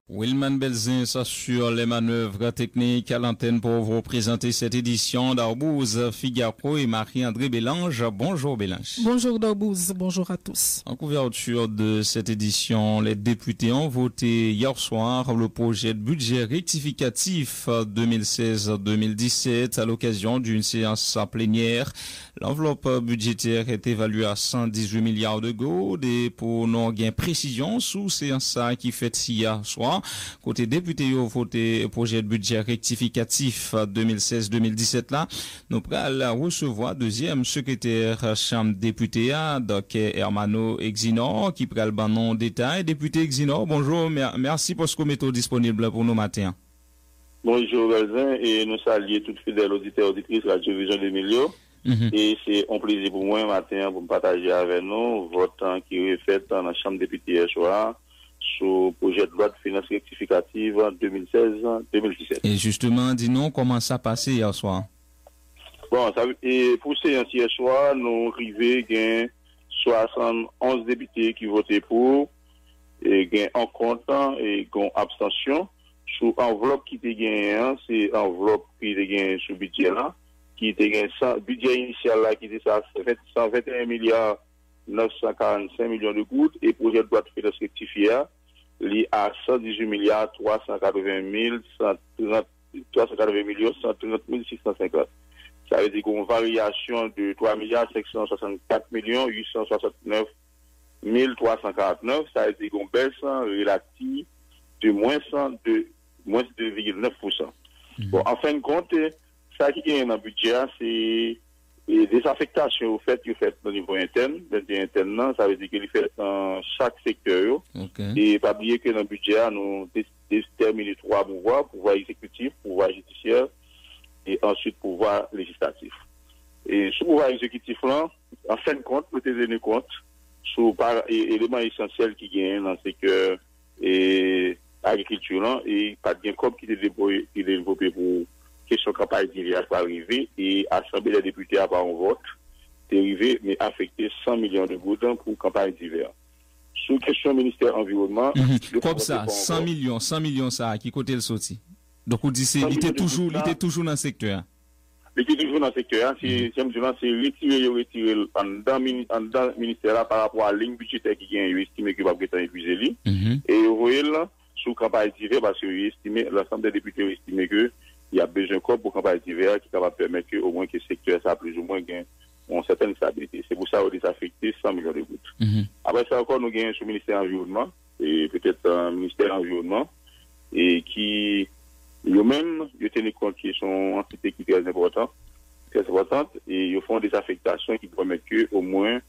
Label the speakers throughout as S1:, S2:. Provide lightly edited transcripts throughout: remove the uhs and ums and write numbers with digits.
S1: Wilman Belzin s'assure les manœuvres techniques à l'antenne pour vous présenter cette édition d'Arbouze, Figaro et Marie-André Bélange. Bonjour Bélange.
S2: Bonjour d'Arbouze, bonjour à tous.
S1: En couverture de cette édition, les députés ont voté hier soir le projet de budget rectificatif 2016-2017 à l'occasion d'une séance plénière. L'enveloppe budgétaire est évaluée à 118 milliards de gourdes et pour nos gains précision sous séance qui fait hier soir. Côté député, ils ont voté projet de budget rectificatif 2016-2017 là. Nous allons recevoir deuxième secrétaire chambre député, Dr. Hermano Exinor, qui prend le nom détail. Député Exinor, bonjour, merci pour ce que vous mettez disponible pour nous matin.
S3: Bonjour Galvin, et nous saluons toutes fidèles auditeurs et auditrices Radio Vision de Milio. Et c'est un plaisir pour moi matin pour partager avec nous votre temps qui est fait dans la chambre député hier soir sur le projet de loi de finances rectificative 2016-2017.
S1: Et justement, dis-nous comment ça passé hier soir.
S3: Bon, et pour séance hier soir, nous arrivons à 71 députés qui votaient pour, et en comptant et en abstention. Sous enveloppe qui était gagnée, c'est enveloppe qui était gagnée sous budget là, qui était gagnée budget initial là, qui était 121 milliards 945 millions de gouttes, et projet de loi de finances rectifié lié à 118 milliards 380 millions 130 650. Ça veut dire une variation de 3 milliards 564 millions 869 349. Ça veut dire qu'on baisse relative de moins 2,9%. Bon, en fin de compte, ça qui est dans le budget, c'est des affectations au fait au niveau interne. Ça veut dire qu'il fait dans chaque secteur. Okay. Et pas oublier que dans le budget, nous déterminons 3 pouvoirs: pouvoir exécutif, pouvoir judiciaire et ensuite pouvoir législatif. Et ce pouvoir exécutif là, en fin de compte, vous tenez compte sur éléments essentiels qui gagnent dans le secteur et agriculture et pas bien comme qui est développé pour question campagne d'hiver pour arriver et assembler les députés à part un vote dérivé mais affecter 100 millions de gouttes pour campagne d'hiver. Sous question ministère environnement,
S1: comme ça 100 millions ça qui côté le sorti. Donc on dit il était toujours dans le secteur.
S3: Il était toujours dans le secteur, c'est retirer en dans ministère là par rapport à la ligne budgétaire qui gagne estimé que va être épuisé et vous voyez là sous campagne d'hiver parce que l'ensemble des députés ont estimé que il y a besoin de pour campagne d'hiver qui est capable de permettre que, au moins que le secteur ça plus ou moins gagne une certaine stabilité. C'est pour ça qu'on a affecté 100 millions de gouttes. Après ça encore, nous gagnons sur le ministère de l'Environnement et peut-être un ministère de l'Environnement et qui eux-mêmes, ils tiennent compte qu'ils sont entités qui sont très importantes et ils font des affectations qui permettent que, au moins,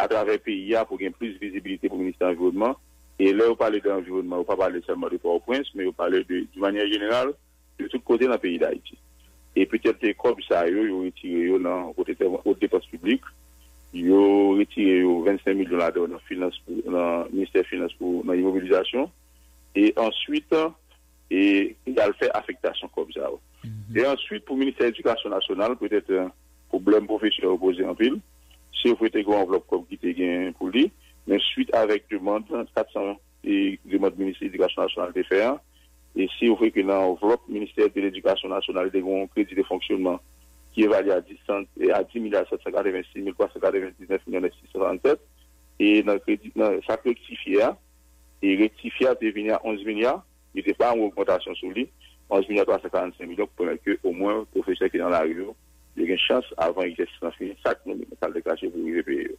S3: à travers le pays, pour gagner plus de visibilité pour le ministère de l'Environnement. Et là, on parle de l'environnement, on ne parle pas seulement de Port-au-Prince, mais on parle de manière générale de tous côtés dans le pays d'Haïti. Et peut-être comme ça, ils ont retiré dans les dépenses publiques, ils ont retiré 25 millions de dollars dans le ministère des Finances pour l'immobilisation. Et ensuite, il a fait affectation comme ça. Et ensuite, pour le ministère de l'Éducation nationale, peut-être un problème professionnel opposé en pile. Si vous faites une enveloppe comme qui était gain pour lui, mais suite avec demande 400 et demande du ministère de l'Éducation nationale de faire. Et si vous voyez que dans l'enveloppe ministère de l'Éducation nationale, il y a un crédit de fonctionnement qui est évalué à 10 milliards 786 399 millions 667. Et dans le crédit, ça rectifie et rectifié à devenir à 11 milliards. Il n'était pas en augmentation sur lui. 11 milliards 345 millions pour permettre que au moins le professeur qui est dans la rue, il y a une chance avant l'exercice fini, ça que nous mettons le cachet pour y payer.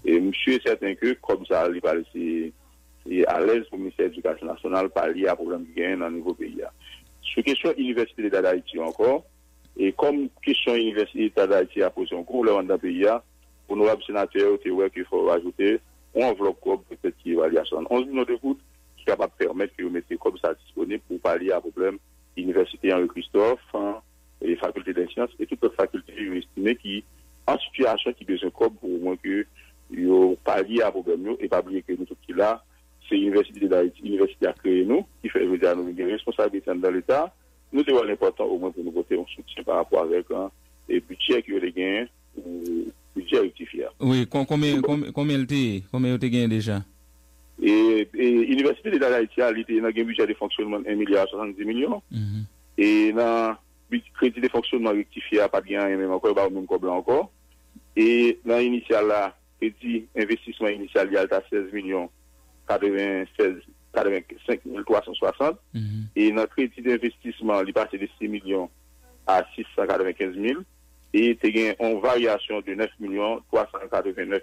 S3: Et monsieur est certain que comme ça, il va laisser à l'aise pour le ministère de l'Éducation nationale par lié à problème qui gagne dans le nouveau pays. Sur question université d'État d'Haïti encore, et comme question université d'État d'Haïti a posé un cours dans le pays, pour nos sénateurs, il faut ajouter une enveloppe peut-être qui évalue à 11 millions de gouttes qui est capable de permettre que vous mettez comme ça disponible pour pallier à problème université Henri-Christophe, et faculté des sciences et toutes les facultés estimées qui en situation qui besoin comme pour au moins que ils pallier à problème et pas oublier que nous tout qui là c'est l'université d'Haïti, l'université a créé nous qui fait nous une responsabilité dans l'État. Nous devons l'important au moins pour nous voter un soutien par rapport avec les budgets qui ont les gains ou budget rectifié.
S1: Oui, combien il gagné déjà?
S3: Et l'Université de d'Haïti a un budget de fonctionnement 1 milliard 70 millions. Et dans le crédit de fonctionnement rectifié, pas bien, même encore, pas même comme encore. Et dans l'initial là, crédit investissement initial, il y a 16 millions 85 360. Et dans le crédit d'investissement, il passe de 6 millions à 695 000. Et il y a une variation de 9 millions 389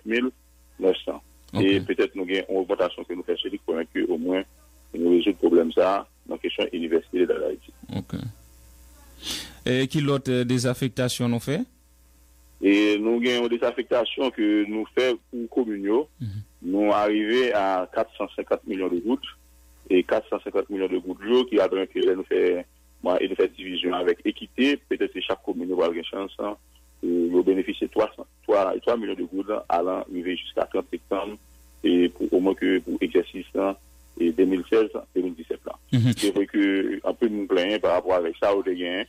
S3: 900. Et peut-être nous avons une augmentation que nous faisons chez pour que au moins nous résoudre le problème ça dans la question université de l'Haïti.
S1: Ok. Et quelle autre désaffectation nous fait?
S3: Et nous avons des affectations que nous faisons pour communaux. Nous arrivons à 450 millions de gouttes. Et 450 millions de gouttes l'eau qui a donc nous fait division avec équité. Peut-être que chaque commune va avoir une chance de bénéficier de 3 millions de gouttes allant arriver jusqu'à 30 septembre et pour au moins que pour l'exercice 2016-2017 là. C'est vrai que un peu nous plaignons par rapport avec ça au gain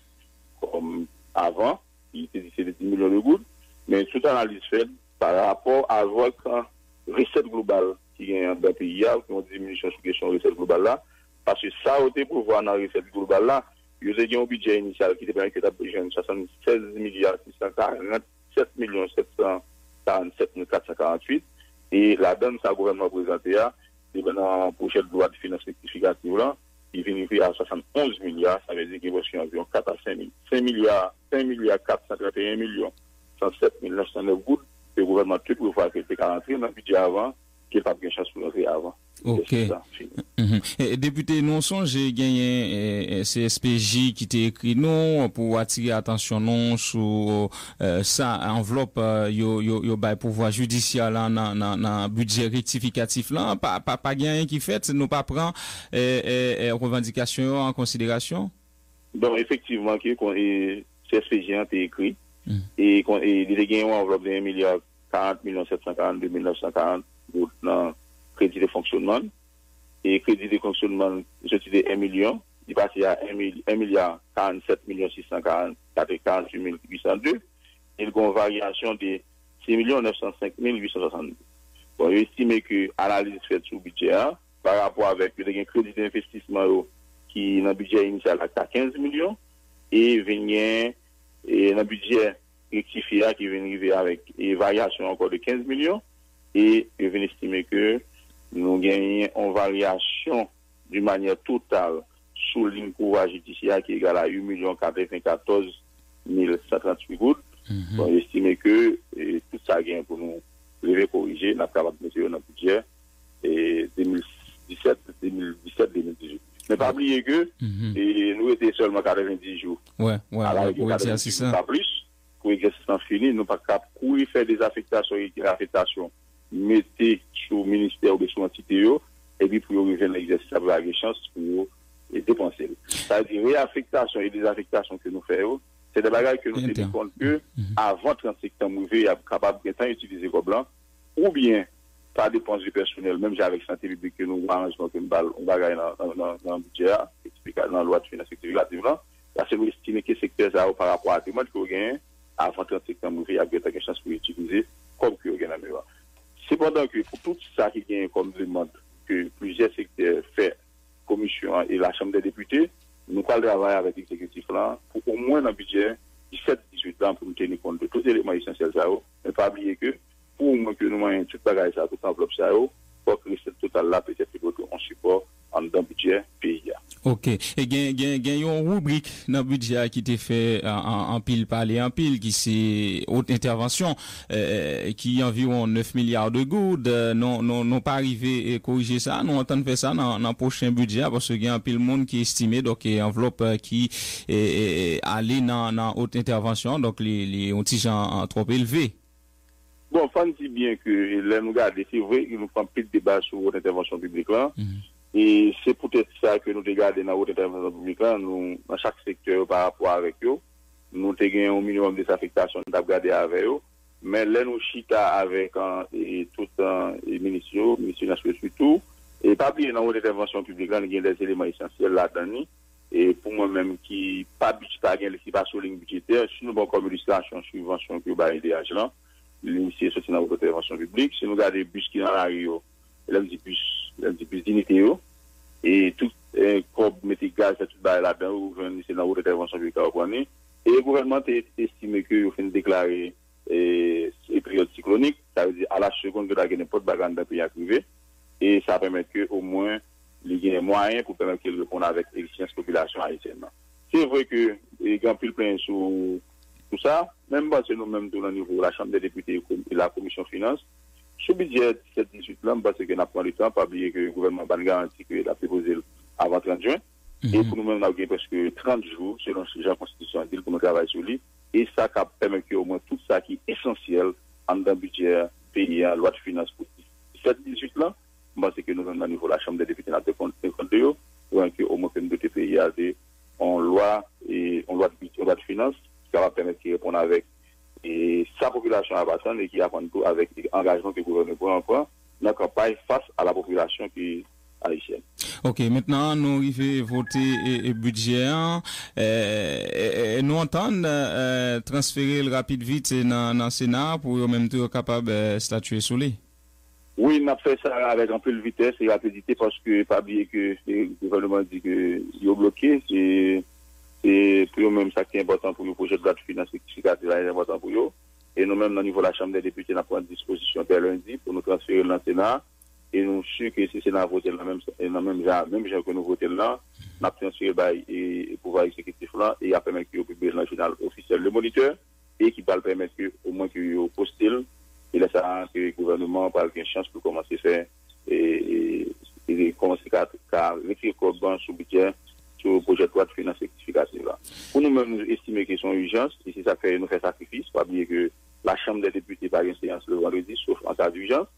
S3: comme avant, il était de 10 millions de gouttes, mais toute analyse faite par rapport à votre recette globale qui est dans le pays, qui ont une diminution sur question de recette globale là, parce que ça a été pour voir dans la recette globale là, il y a un budget initial qui était que de 76 milliards 647 millions 747 448 et la donne ça gouvernement présenté à dans la prochaine loi de finances rectificative là il vient à 71 milliards, ça veut dire qu'il y a environ 4 à 5 milliards 431 millions 107 909 gouttes le gouvernement tout pour faire que c'était 40 dans le budget avant qui n'a pas de chance pour rentrer avant.
S1: Ok. Député, nous sommes, j'ai gagné CSPJ qui t'a écrit non pour attirer attention non sur ça enveloppe yo bail pouvoir judiciaire là dans budget rectificatif là pas gagné qui fait nous pas prend revendication en considération.
S3: Donc effectivement que CSPJ a écrit et il a gagné une enveloppe de 1 milliard 40 millions 742 940 dans crédit de fonctionnement et crédit de fonctionnement je dis 1 million il passe à 1 milliard 47 millions 644 48 802 et il y a une variation de 6 millions 905 862. Bon, il estime que l'analyse faite sur le budget par rapport avec le crédit d'investissement qui dans le budget initial à 15 millions et vient dans le budget rectifié qui vient arriver avec une variation encore de 15 millions. Et je viens estimer que nous gagnons une variation d'une manière totale sous ligne pouvoir judiciaire qui est égale à 8 94 138 gouttes. On estime que tout ça gagne pour nous lever corriger, nous sommes capables de mettre dans le budget 2017-2018. Mais pas oublier que nous étions seulement 90 jours.
S1: Ouais, c'est ça.
S3: Pas plus, pour l'exercice fini, nous ne pouvons pas faire des affectations et des affectations. Mettez sur le ministère ou sur l'entité et puis pour arriver à l'exercice, avoir la chance pour dépenser. C'est-à-dire, réaffectation et désaffectation que nous faisons, c'est des bagages que nous tenons compte que avant 30 septembre, nous sommes capables d'utiliser comme blanc, ou bien par dépense du personnel, même avec santé publique que nous arrangeons comme on bagaille dans le budget, dans la loi de finances rectificative, parce que nous estimons que ce secteur ça par rapport à la demande que nous gagnons, avant 30 septembre, nous avons une chance pour utiliser comme que nous gagnons. Cependant que pour tout ça qui vient comme demande que plusieurs secteurs font commission et la Chambre des députés, nous allons travailler avec l'exécutif là pour au moins dans le budget 17-18 ans pour nous tenir compte de tous les éléments essentiels. Mais pas oublier que pour au moins que nous ayons tout bagage ça, tout enveloppe ça, pour que le total là peut-être on support dans le budget pays.
S1: Ok. Et il y a une rubrique dans le budget qui était fait en pile parler en pile, qui c'est haute intervention, qui est environ 9 milliards de gouttes. Non pas arrivé à corriger ça. Nous entendons faire ça dans le prochain budget parce qu'il y a un pile monde qui est estimé, donc enveloppe qui est allé dans haute intervention, donc les ont trop élevés.
S3: Bon, faut dire bien que là, nous regardons, c'est vrai que nous faisons plus de débat sur haute intervention publique là. Et c'est peut-être ça que nous regardons dans haute intervention publique là, nous, dans chaque secteur par rapport avec eux, nous avons un minimum de affectation nous avons regardé avec eux, mais là nous chita avec tout les ministres nationaux surtout, et pas oublier dans haute intervention publique là, nous avons des éléments essentiels là-dedans, et pour moi-même qui pas budgétaire, qui pas sur ligne budgétaire, si nous avons comme illustration, subvention que va aider à là, l'initié sorti dans haute intervention publique, si nous regardons les bus qui dans la rue, là, les bus plus dignité, et tout, comme mettre gaz, tout là-dedans, ou c'est dans l'intervention du carbone. Et le gouvernement a estimé qu'il faut déclarer les périodes cycloniques, ça veut dire à la seconde de la guerre, n'importe quoi dans le pays privé, et ça permet qu'au moins, il y ait des moyens pour permettre qu'ils répondent avec l'existence de la population haïtienne. C'est vrai que les grands piles plein sur tout ça, même parce que nous-mêmes, au niveau de la Chambre des députés et la Commission Finances, ce budget 7-18 là, parce que nous avons le temps, pas oublier que le gouvernement a garanti qu'il a proposé avant 30 juin. Et pour nous-mêmes, nous avons presque 30 jours, selon la Constitution, pour nous travailler sur lui. Et ça permet qu'au moins tout ça qui est essentiel en dans le budget pays, loi de finances pour 7-18 là, parce que nous-mêmes, au niveau de la Chambre des députés, nous avons compte de eux, pour qu'au moins que nous deux pays aient en loi de finances, qui va permettre de répondre avec et sa population à Bassan et qui a tout avec l'engagement que le gouvernement prend encore dans la campagne face à la population qui est haïtienne.
S1: Ok, maintenant nous arrivons voter le budget. Nous entendons transférer le rapide vite dans le Sénat pour en même temps capable de statuer sur lui.
S3: Oui, on a fait ça avec un peu de vitesse et rapidité parce que pas oublier que le gouvernement dit qu'il est bloqué. C'est pour eux-mêmes ça qui est important pour le projet de loi de finances rectificative est important pour eux. Et nous-mêmes, au niveau de la Chambre des députés, nous prenons disposition dès lundi pour nous transférer dans le Sénat. Et nous sommes sûrs que si le Sénat vote dans même genre que nous votons là, nous avons transféré le pouvoir exécutif là et après permis qu'il publie dans le journal officiel le moniteur et qui va permettre au moins qu'il postule et là ça que le gouvernement va avoir une chance pour commencer à faire et commencer à réécrire le banc sous budget sur le projet de loi de finances rectificative là. Pour nous-mêmes, nous estimons qu'ils sont urgences et si ça fait nous faire sacrifice, pas oublier que la Chambre des députés par une séance le vendredi, sauf en cas d'urgence.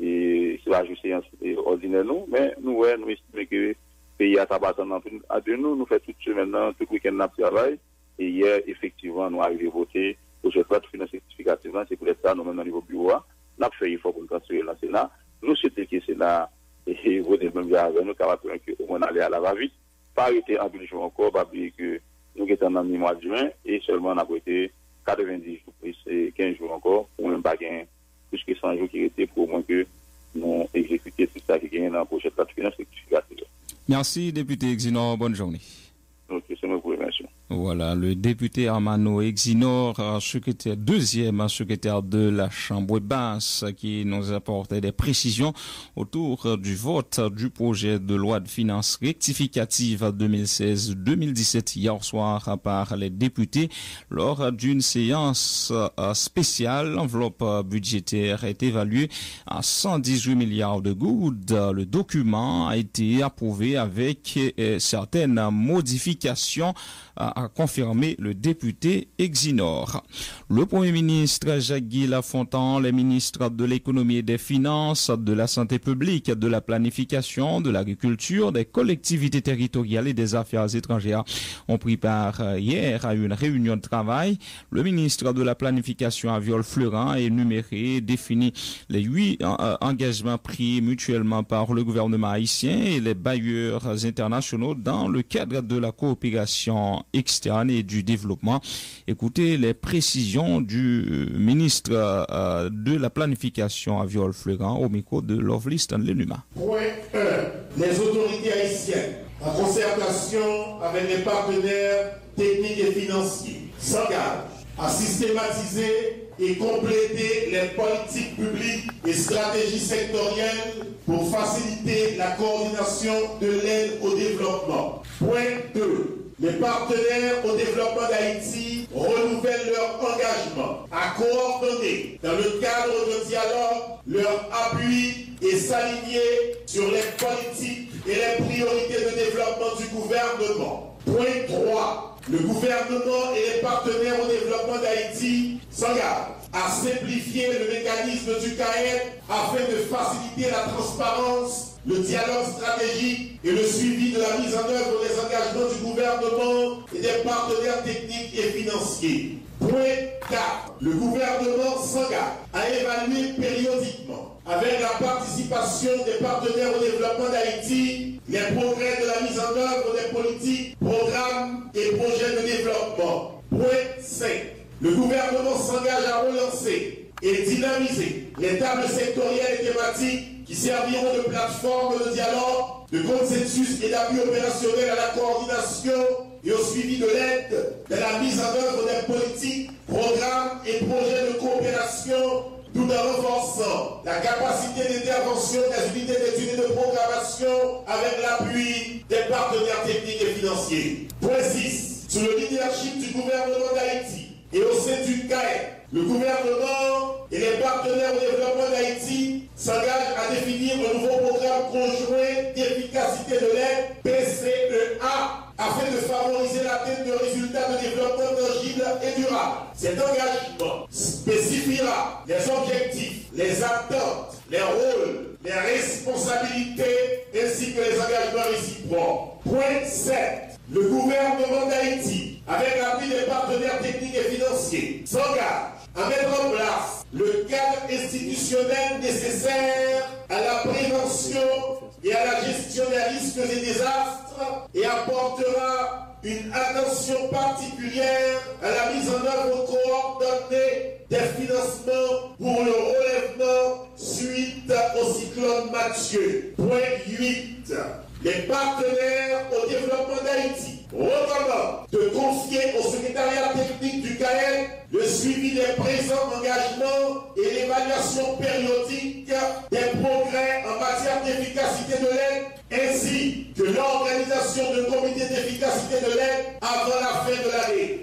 S3: Et c'est la séance ordinaire, nous, mais nous estimons que le pays a tabassé à de nous faisons toute semaine, tout le week-end, nous travail. Et hier, effectivement, nous arrivons à voter au projet de loi de finances rectificative. C'est pour ça, nous-mêmes, au niveau bureau, nous avons fait effort pour nous transférer dans le Sénat. Nous souhaitons que le Sénat et voter même avec nous, car au moins aller à la va-vite. Pas arrêter en plus jours encore, pas oublier que nous sommes dans le mois de juin et seulement on a été 90 jours, et 15 jours encore, pour même pas gagner plus que 100 jours qui étaient pour au moins que nous exécutions tout ça qui gagne dans le projet de loi de finances rectificative.
S1: Merci, député Exinor. Bonne journée.
S3: Ok, c'est moi pour remercier.
S1: Voilà, le député Armano Exinor, deuxième secrétaire de la Chambre basse, qui nous apportait des précisions autour du vote du projet de loi de finances rectificative 2016-2017 hier soir par les députés lors d'une séance spéciale. L'enveloppe budgétaire est évaluée à 118 milliards de goudes. Le document a été approuvé avec certaines modifications a confirmé le député Exinor. Le Premier ministre Jacques-Guy Lafontaine, les ministres de l'économie et des finances, de la santé publique, de la planification, de l'agriculture, des collectivités territoriales et des affaires étrangères ont pris part hier à une réunion de travail. Le ministre de la planification Aviol Fleurin a énuméré et défini les 8 engagements pris mutuellement par le gouvernement haïtien et les bailleurs internationaux dans le cadre de la coopération externe et du développement. Écoutez les précisions du ministre de la planification Aviol Fleurin au micro de Lovely Stanley Numa.
S4: Point 1. Les autorités haïtiennes, en concertation avec les partenaires techniques et financiers, s'engagent à systématiser et compléter les politiques publiques et stratégies sectorielles pour faciliter la coordination de l'aide au développement. Point 2. Les partenaires au développement d'Haïti renouvellent leur engagement à coordonner dans le cadre de dialogue leur appui et s'aligner sur les politiques et les priorités de développement du gouvernement. Point 3. Le gouvernement et les partenaires au développement d'Haïti s'engagent à simplifier le mécanisme du CAED afin de faciliter la transparence, le dialogue stratégique et le suivi de la mise en œuvre des engagements du gouvernement et des partenaires techniques et financiers. Point 4. Le gouvernement s'engage à évaluer périodiquement, avec la participation des partenaires au développement d'Haïti, les progrès de la mise en œuvre des politiques, programmes et projets de développement. Point 5. Le gouvernement s'engage à relancer et dynamiser les tables sectorielles et thématiques qui serviront de plateforme de dialogue, de consensus et d'appui opérationnel à la coordination et au suivi de l'aide de la mise en œuvre des politiques, programmes et projets de coopération, tout en renforçant la capacité d'intervention des unités d'études et de programmation avec l'appui des partenaires techniques et financiers. Point 6. Sous le leadership du gouvernement d'Haïti et au sein du CAE, le gouvernement et les partenaires au développement d'Haïti s'engagent à définir un nouveau programme conjoint d'efficacité de l'aide, PCEA, afin de favoriser l'atteinte de résultats de développement tangibles et durables. Cet engagement spécifiera les objectifs, les attentes, les rôles, les responsabilités ainsi que les engagements réciproques. Point 7. Le gouvernement d'Haïti, avec l'appui des partenaires techniques et financiers, s'engage à mettre en place le cadre institutionnel nécessaire à la prévention et à la gestion des risques et désastres et apportera une attention particulière à la mise en œuvre coordonnée des financements pour le relèvement suite au cyclone Mathieu. Point 8. Les partenaires au développement d'Haïti recommandent de confier au secrétariat technique du CAE le suivi des présents engagements et l'évaluation périodique des progrès en matière d'efficacité de l'aide, ainsi que l'organisation d'un comité d'efficacité de l'aide avant la fin de l'année.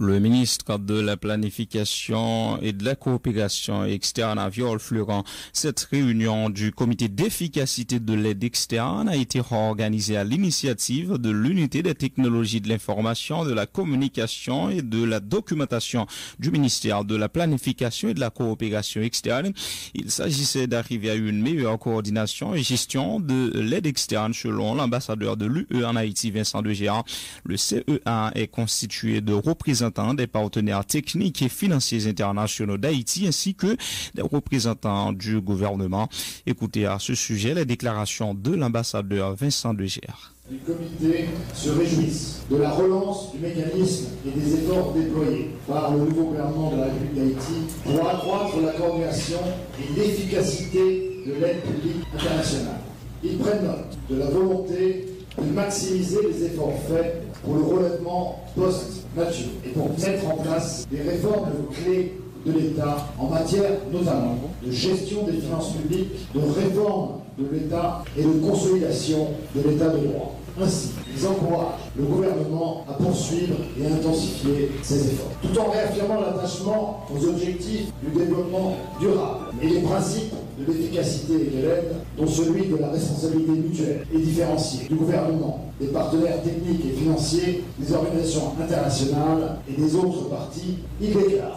S1: Le ministre de la Planification et de la Coopération externe à Viol-Fleurant, cette réunion du comité d'efficacité de l'aide externe a été organisée à l'initiative de l'unité des technologies de l'information, de la communication et de la documentation du ministère de la Planification et de la Coopération externe. Il s'agissait d'arriver à une meilleure coordination et gestion de l'aide externe selon l'ambassadeur de l'UE en Haïti, Vincent Degéa. Le CEA est constitué de représentants des partenaires techniques et financiers internationaux d'Haïti ainsi que des représentants du gouvernement. Écoutez à ce sujet les déclarations de l'ambassadeur Vincent Degéa.
S5: Les comités se réjouissent de la relance du mécanisme et des efforts déployés par le nouveau gouvernement de la République d'Haïti pour accroître la coordination et l'efficacité de l'aide publique internationale. Ils prennent note de la volonté de maximiser les efforts faits pour le relèvement post-Mathieu et pour mettre en place des réformes clés de l'État en matière notamment de gestion des finances publiques, de réforme de l'État et de consolidation de l'État de droit. Ainsi, ils encouragent le gouvernement à poursuivre et à intensifier ses efforts, tout en réaffirmant l'attachement aux objectifs du développement durable et les principes de l'efficacité et de l'aide, dont celui de la responsabilité mutuelle et différenciée du gouvernement, des partenaires techniques et financiers, des organisations internationales et des autres parties, il déclare.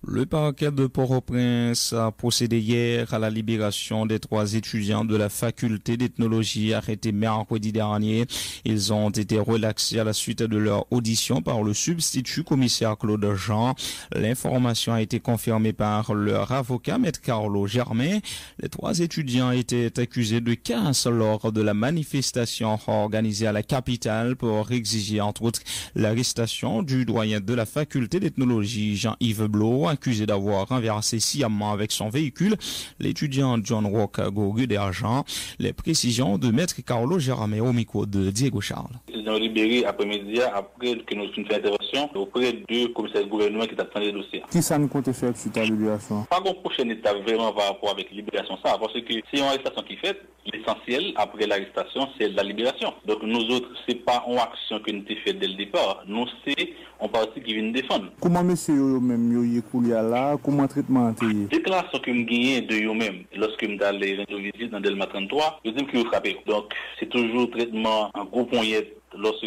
S1: Le parquet de Port-au-Prince a procédé hier à la libération des 3 étudiants de la faculté d'ethnologie arrêtés mercredi dernier. Ils ont été relaxés à la suite de leur audition par le substitut commissaire Claude Jean. L'information a été confirmée par leur avocat, Maître Carlo Germain. Les 3 étudiants étaient accusés de casse lors de la manifestation organisée à la capitale pour exiger entre autres l'arrestation du doyen de la faculté d'ethnologie, Jean-Yves Blot, accusé d'avoir renversé sciemment avec son véhicule l'étudiant John Rock Gogu d'Argent. Les précisions de Maître Carlo Germain au micro de Diego Charles.
S6: Ils ont libéré après-midi après que nous avons fait intervention auprès du commissaire du gouvernement qui attend les dossiers.
S7: Qui ça nous compte faire suite à la libération?
S6: Pas une prochaine étape vraiment par rapport avec la libération, ça, parce que c'est une arrestation qui fait, l'essentiel après l'arrestation, c'est la libération. Donc nous autres, c'est pas une action que nous avons faite dès le départ. Nous, c'est un parti qui vient défendre.
S7: Comment monsieur même y est là, comment traitement est-il?
S6: Déclaration que nous gagnons de eux-mêmes lorsque nous allons rendre visite dans Delma 33, je dis que vous frappez. Donc c'est toujours traitement en gros poignette lorsque,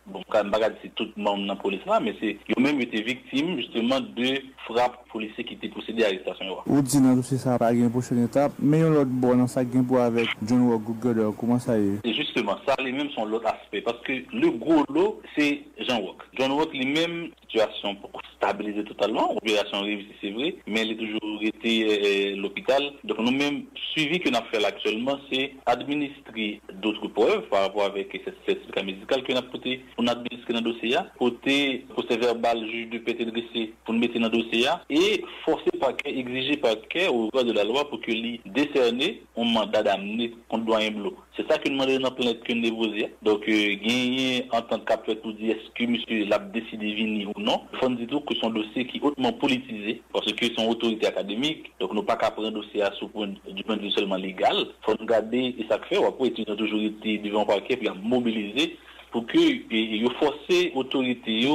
S6: bon, quand c'est tout le monde dans la police là, mais c'est eux-mêmes été victimes justement de frappes policiers qui étaient procédés à l'arrestation.
S7: Vous dites dans c'est ça pas une prochaine étape, mais l'autre bon ça gain pour avec John Rock Google, comment ça est?
S6: Et justement, ça les mêmes sont l'autre aspect parce que le gros lot c'est Jean Rock. John Rock lui-même situation pour stabiliser totalement. L'opération réussie, c'est vrai, mais elle a toujours été l'hôpital. Donc nous-mêmes, suivi que nous avons fait actuellement, c'est administrer d'autres preuves par rapport avec ce certificat médical que nous avons porté pour nous administrer dans le dossier, porter procès verbal juge de paix dressé pour nous mettre dans le dossier et forcer parquet, exiger parquet au droit de la loi pour que lui décerne un mandat d'amener contre doyen Blo. C'est ça que nous demandons dans la plainte que nous déposons. Donc, gagner en tant qu'appel pour dire est-ce que monsieur l'a décidé de venir ou non. Il faut nous dire que son dossier qui est hautement politisé parce que son autorité académique. Donc, nous pas qu'à prendre un dossier à du point de vue seulement légal. Il faut nous garder et ça fait. Après, étudiants toujours été devant le parquet puis à mobiliser pour que ils forcer l'autorité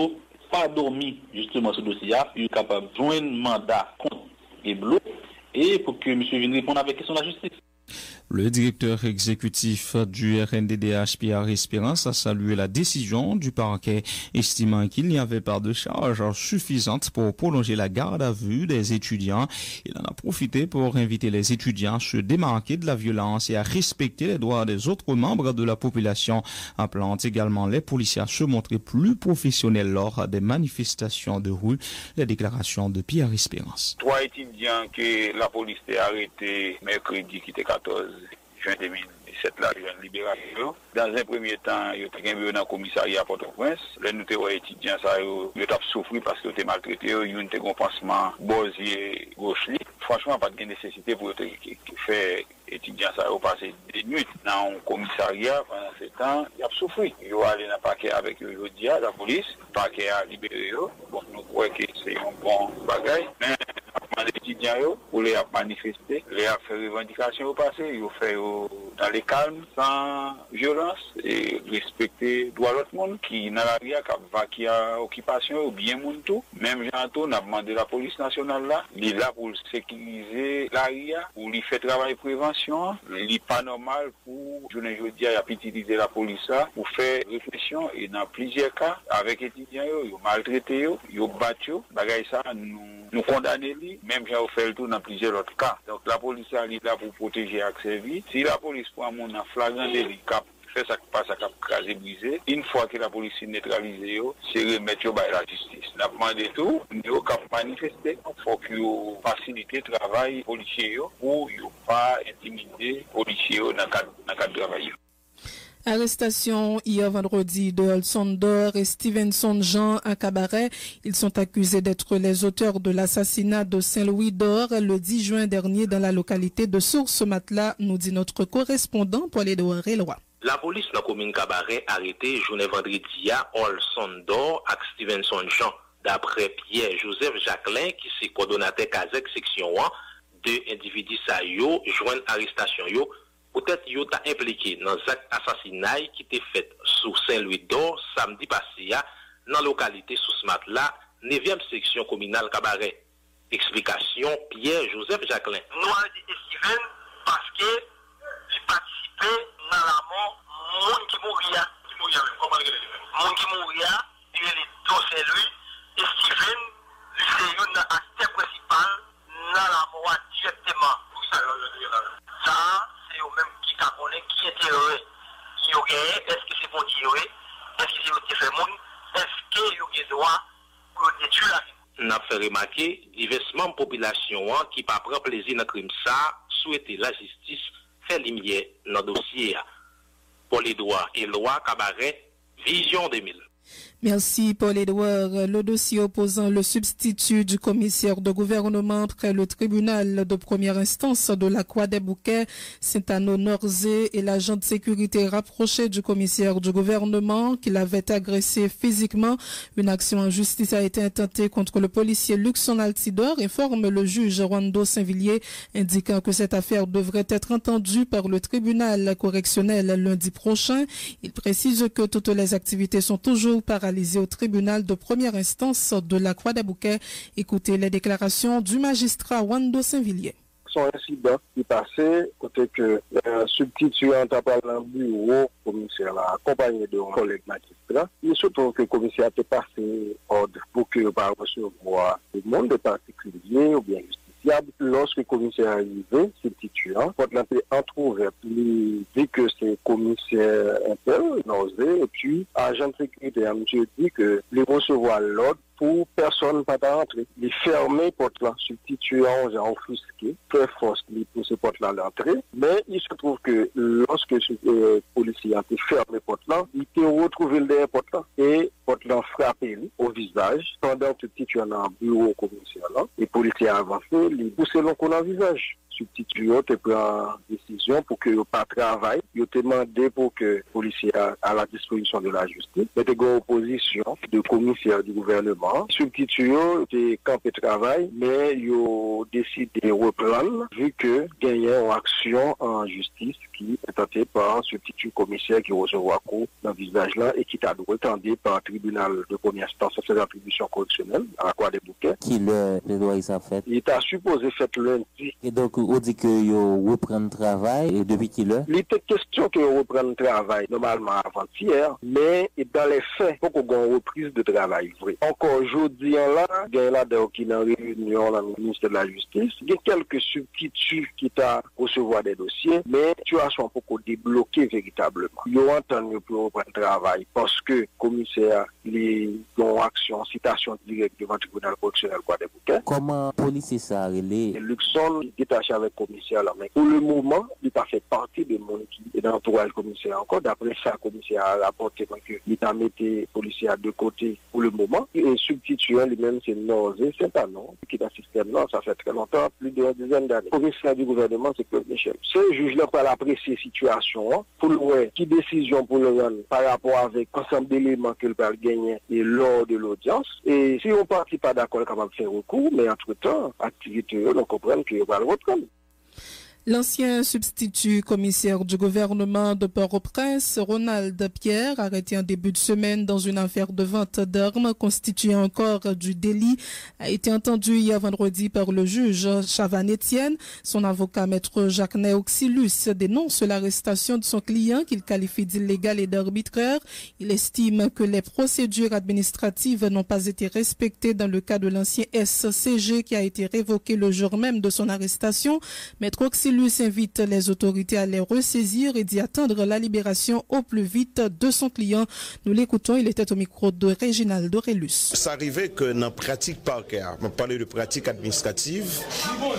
S6: pas dormi justement ce dossier, il est capable de joindre un mandat contre et Blo et pour que monsieur vienne répondre avec question de la justice.
S1: Le directeur exécutif du RNDDH, Pierre Espérance, a salué la décision du parquet, estimant qu'il n'y avait pas de charge suffisante pour prolonger la garde à vue des étudiants. Il en a profité pour inviter les étudiants à se démarquer de la violence et à respecter les droits des autres membres de la population, appelant également les policiers à se montrer plus professionnels lors des manifestations de rue. Les déclarations de Pierre Espérance.
S3: 3 étudiants que la police a arrêtés mercredi qui était 14 juin 2017 là, jeune libération. Dans un premier temps, il y a eu dans le commissariat à Port-au-Prince. Les étudiants, ils ont souffert parce qu'ils étaient maltraités. Ils ont eu un pansement bosier gauche. Franchement, pas de nécessité pour faire étudiants ça passer des nuits dans un commissariat pendant ce temps. Ils ont souffert. Ils ont allé dans le parquet avec eux aujourd'hui, la police. Le parquet a libéré eux. Bon, nous croyons que c'est un bon bagage. Mais les étudiants, pour les manifester, les faire revendications au passé, ils ont fait dans les calmes, sans violence, et respecter droit de l'autre monde qui n'a la ria, qui a occupation, ou bien monde tout. Même Jean-Antoine a demandé la police nationale là, il est là pour sécuriser la ria, pour lui faire travail de prévention. Il n'est pas normal pour, je ne veux dire, utiliser la police là, pour faire réflexion, et dans plusieurs cas, avec les étudiants, ils ont maltraité, ils ont battu, bagay ça, nous condamner lui, même j'ai fait le tour dans plusieurs autres cas. Donc la police est là pour protéger accès vie. Si la police prend mon flagrant délit, fait ça qui passe à craser brisé, une fois que la police est neutralisée, c'est remettre à la justice. Nous avons demandé tout, nous avons manifesté, il faut que faciliter le travail policier pour ne pas intimider les policiers dans le cadre de travail.
S2: Arrestation hier vendredi de Olson Dor et Stevenson Jean à Cabaret. Ils sont accusés d'être les auteurs de l'assassinat de Saint-Louis d'Or le 10 juin dernier dans la localité de Source-Matelas, nous dit notre correspondant Paul-Édouard Reloi.
S8: La police dans la commune Cabaret a arrêté journée vendredi à Olson Dor et Stevenson Jean. D'après Pierre-Joseph Jacquelin, qui est coordonnateur Kazek section 1, deux individus ça yo joignent arrestation yo. Peut-être qu'ils ont impliqué dans l'acte assassinat qui était fait sous Saint-Louis d'Or samedi passé dans la localité sous Matelas, 9e section communale Cabaret. Explication Pierre-Joseph Jacquelin.
S9: Nous avons dit Steven parce que il participait dans la mort monde qui mourir. Monde qui mourir, il est dans Saint-Louis et Steven, c'est un acteur principal dans la mort directement. Ça, c'est eux même qui connaissent qui est terroriste. Qui ont gagné, est-ce que c'est pour tirer? Est-ce que c'est pour tirer le monde? Est-ce qu'ils ont le droit pour détruire la vie?
S8: Nous avons fait remarquer diversement de population qui ne prend pas plaisir dans le crime ça, souhaiter la justice faire lumière dans le dossier. Pour les droits et loi Cabaret, Vision 2000.
S2: Merci Paul-Édouard. Le dossier opposant le substitut du commissaire de gouvernement près le tribunal de première instance de la Croix des Bouquets, Saint-Anneau Norzé et l'agent de sécurité rapproché du commissaire du gouvernement qui l'avait agressé physiquement. Une action en justice a été intentée contre le policier Luxon Altidor, informe le juge Rwando Saint-Villiers, indiquant que cette affaire devrait être entendue par le tribunal correctionnel lundi prochain. Il précise que toutes les activités sont toujours paralysées au tribunal de première instance de la Croix des Bouquets. Écoutez les déclarations du magistrat Rwando Saint-Villiers.
S10: Son incident qui passait, côté que le substituant a parlé dans le bureau, le commissaire a accompagné de un collègue magistrat. Il se trouve que le commissaire a passé ordre pour que par recevoir le monde de particulier ou bien justice justiciable. Lorsque le commissaire est arrivé, substituant, porte l'entrée entrouverte, il dit que c'est commissaire intel, nausé, et puis agent de sécurité, monsieur dit que les recevoir l'ordre pour personne pas rentrer. Il fermé porte là, substituant, j'ai offusqué, très force pour ce porte là l'entrée, mais il se trouve que lorsque le policier a fermé porte là, il peut retrouver le derrière porte là, et porte là frappé au visage, pendant que le substituant dans le bureau commissaire là, et le policier a avancé, il pousse l'oncle dans le visage. Substituant te prend décision pour que le pas travail, il te demandé pour que le policier à la disposition de la justice, mais de opposition de commissaire du gouvernement. Substituant te campé travail, mais il décide de reprendre vu que gagner une action en justice qui est tentée par un substitut commissaire qui recevra coup dans le visage là et qui t'a retendé par un tribunal de première instance, c'est l'attribution correctionnelle à la Croix des Bouquets.
S11: Qui le doit ça fait?
S10: Il t'a supposé faire lundi.
S11: Et donc, on dit que vous reprenez le travail et depuis qu'il est?
S10: Il était question que vous repreniez le travail normalement avant-hier, mais dans les faits, il faut qu'on ait une reprise de travail vrai. Encore aujourd'hui, là, il y a là qui est en réunion dans le ministère de la Justice, il y a quelques substituts qui t'a recevoir des dossiers, mais tu as son pour débloquer véritablement. Il y a entendu pour reprendre le travail parce que le commissaire, les action, citation directe devant le tribunal correctionnel Croix des Bouquets.
S11: Comment police ça relève?
S10: Luxon est détaché avec le commissaire là, mais pour le moment, il n'a pas fait partie de monde qui est dans l'entourage commissaire encore. D'après ça, le commissaire a rapporté qu'il a mis les policiers à deux côtés pour le moment. Et substituant lui-même, c'est Nausé, c'est un nom qui est dans le système là, ça fait très longtemps, plus d'une dizaine d'années. Le commissaire du gouvernement, c'est Claude Michel. Ce juge-là peut apprécier la situation pour le voir qui décision pour le rendre par rapport avec l'ensemble d'éléments qu'il va gagner et lors de l'audience. Et si on ne partit pas d'accord, on est capable de faire recours, mais entre-temps, activité, on comprend qu'il va le reprendre.
S2: L'ancien substitut commissaire du gouvernement de Port-au-Prince, Ronald Pierre, arrêté en début de semaine dans une affaire de vente d'armes constituant encore du délit, a été entendu hier vendredi par le juge Chavan Etienne. Son avocat, maître Jacques Auxilus, dénonce l'arrestation de son client qu'il qualifie d'illégal et d'arbitraire. Il estime que les procédures administratives n'ont pas été respectées dans le cas de l'ancien SCG qui a été révoqué le jour même de son arrestation. Maître Auxilus invite les autorités à les ressaisir et d'y attendre la libération au plus vite de son client. Nous l'écoutons, il était au micro de Réginald Aurélus.
S12: Ça arrivait que dans la pratique parquet, on parlait de pratique administrative,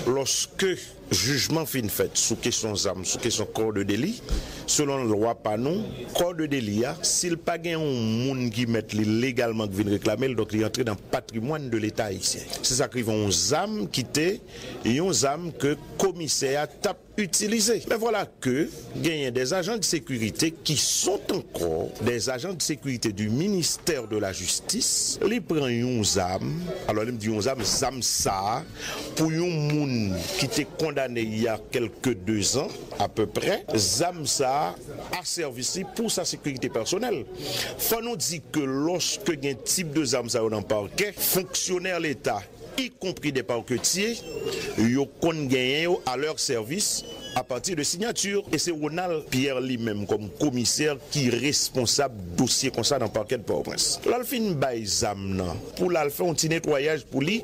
S12: lorsque jugement fin fait sous question d'armes, sous question corps de délit, selon la loi Panon, corps de délit, s'il pas gagne un monde qui met légalement qui vient réclamer, donc il entre dans le patrimoine de l'État haïtien. C'est ça qui vont aux âmes quitter et aux âmes que commissaire tape utilisé. Mais voilà que il y a des agents de sécurité qui sont encore des agents de sécurité du ministère de la Justice. Ils prennent une âme, alors ils me disent une âme ça, pour un monde qui était condamné il y a quelques 2 ans à peu près, âme ça a servi pour sa sécurité personnelle. Faut nous dire que lorsque il y a un type de âme ça dans le parquet, fonctionnaire l'État, y compris des parquetiers, ils ont gagné à leur service à partir de signature. Et c'est Ronald Pierre lui-même comme commissaire qui est responsable dossier comme ça dans le parquet de Port-au-Prince. Là, il fait une baisse pour là, faire un petit nettoyage pour lui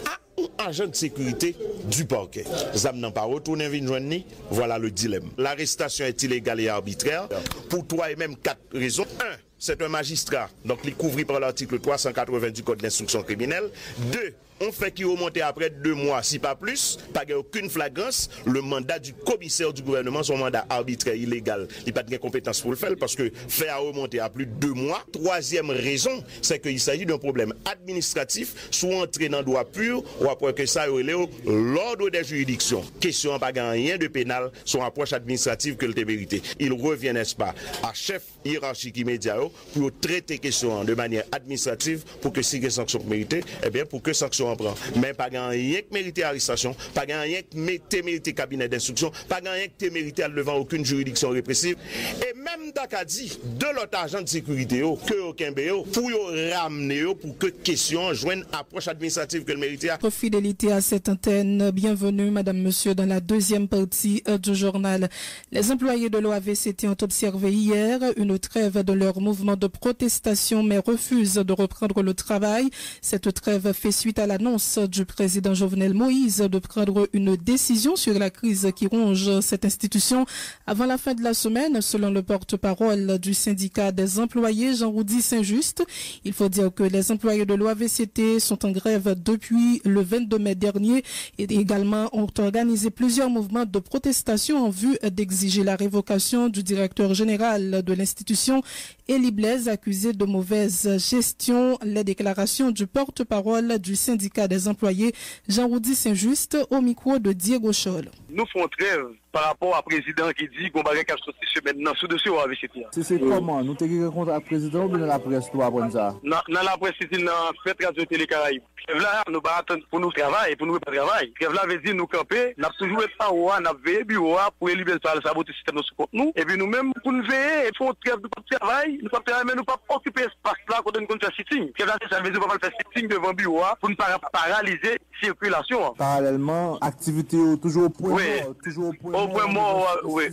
S12: à un agent de sécurité du parquet. Zam n'a pas retourné joindre, voilà le dilemme. L'arrestation est illégale et arbitraire pour 3 et même 4 raisons. 1. C'est un magistrat, donc il est couvert par l'article 380 du Code d'instruction criminelle. 2. On fait qu'il remonte après 2 mois, si pas plus, pas aucune flagrance. Le mandat du commissaire du gouvernement, son mandat arbitraire illégal, il n'a pas de compétence pour le faire parce que faire remonter à plus de 2 mois. 3e raison, c'est qu'il s'agit d'un problème administratif, soit entré dans le droit pur, ou après que ça relève l'ordre des juridictions. Question pas rien de pénal, son approche administrative que le mérité. Il revient, n'est-ce pas, à chef hiérarchique immédiat pour traiter question de manière administrative pour que si il y a sanction méritée, eh bien pour que sanction en prend. Mais pas rien que mériter arrestation, pas rien que mériter cabinet d'instruction, pas rien que mériter devant aucune juridiction répressive. Et même d'Acadie, de l'autre agent de sécurité, que aucun BO, pour ramener pour que question joigne approche administrative que le mérité a.
S2: Fidélité à cette antenne. Bienvenue, madame, monsieur, dans la deuxième partie du journal. Les employés de l'OAVCT ont observé hier une trêve de leur mouvement de protestation, mais refusent de reprendre le travail. Cette trêve fait suite à la l'annonce du président Jovenel Moïse de prendre une décision sur la crise qui ronge cette institution avant la fin de la semaine, selon le porte-parole du syndicat des employés, Jean-Roudy Saint-Just. Il faut dire que les employés de l'OAVCT sont en grève depuis le 22 mai dernier et également ont organisé plusieurs mouvements de protestation en vue d'exiger la révocation du directeur général de l'institution, Élie Blaise, accusé de mauvaise gestion. Les déclarations du porte-parole du syndicat des employés, Jean-Roudy Saint-Just, au micro de Diego Scholl.
S13: Nous faisons trêve par rapport au président qui dit qu'on va récapter ce maintenant sous dossier au AVCT.
S7: C'est comment? Nous t'avons rencontré avec le président ou bien dans la presse pour apprendre ça?
S13: Dans la presse, c'est une fête radio télé Caraïbes. Là, nous pas attendre pour nous travailler, pour nous pas travailler. Là, veut dire nous camper, nous toujours été en haut, nous veillé bureau pour libérer ça, saboter le système de nous. Et puis nous-mêmes, pour nous veiller, il faut trêve de travail, nous pas travailler, mais nous pas occuper espace là quand on fait sitting. Ça veut dire qu'on va faire sitting devant le bureau pour ne pas paralyser la circulation.
S7: Parallèlement, activité toujours au point mort, toujours au point mort.
S13: Oui,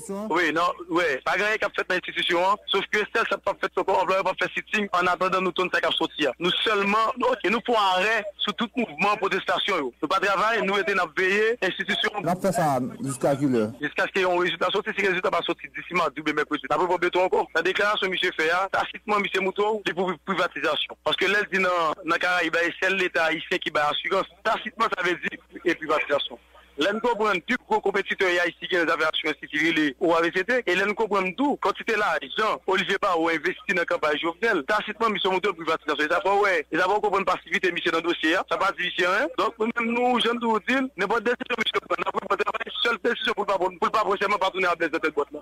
S13: pas grand-chose qui a fait dans l'institution, sauf que celle qui n'a pas fait son corps, on ne va pas faire sitting en attendant nous tourner ça qui a sorti. Nous seulement, nous faut arrêt sur tout mouvement protestation. Nous pas travailler, nous étions veillés, institution.
S7: On a fait ça jusqu'à quelle heure? Jusqu'à
S13: ce qu'il y ait un résultat sorti, si le résultat pas sorti d'ici mardi, mercredi. Après, vous béton encore. La déclaration M. Féa, tacitement M. Mouton, c'est pour privatisation. Parce que l'aile dit dans le Caraïbes, c'est l'État haïtien qui bat assurance. Tacitement, ça veut dire privatisation. L'un comprend plus gros compétiteur ici qui les avait institués au AVCT et l'un comprend tout quand c'était là Jean Olivier Barreau investi dans la campagne Jovenel tacitement mis sur moteur privatisation ça fait ouais ils avaient compris passivité monsieur dans le dossier ça pas difficile hein donc même nous jeunes tout dire n'importe décision monsieur prendre seule décision pour pas prochainement partenaire à cette boîte là.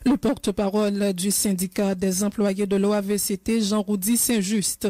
S2: Le porte-parole du syndicat des employés de l'OAVCT, Jean-Roudy Saint-Just.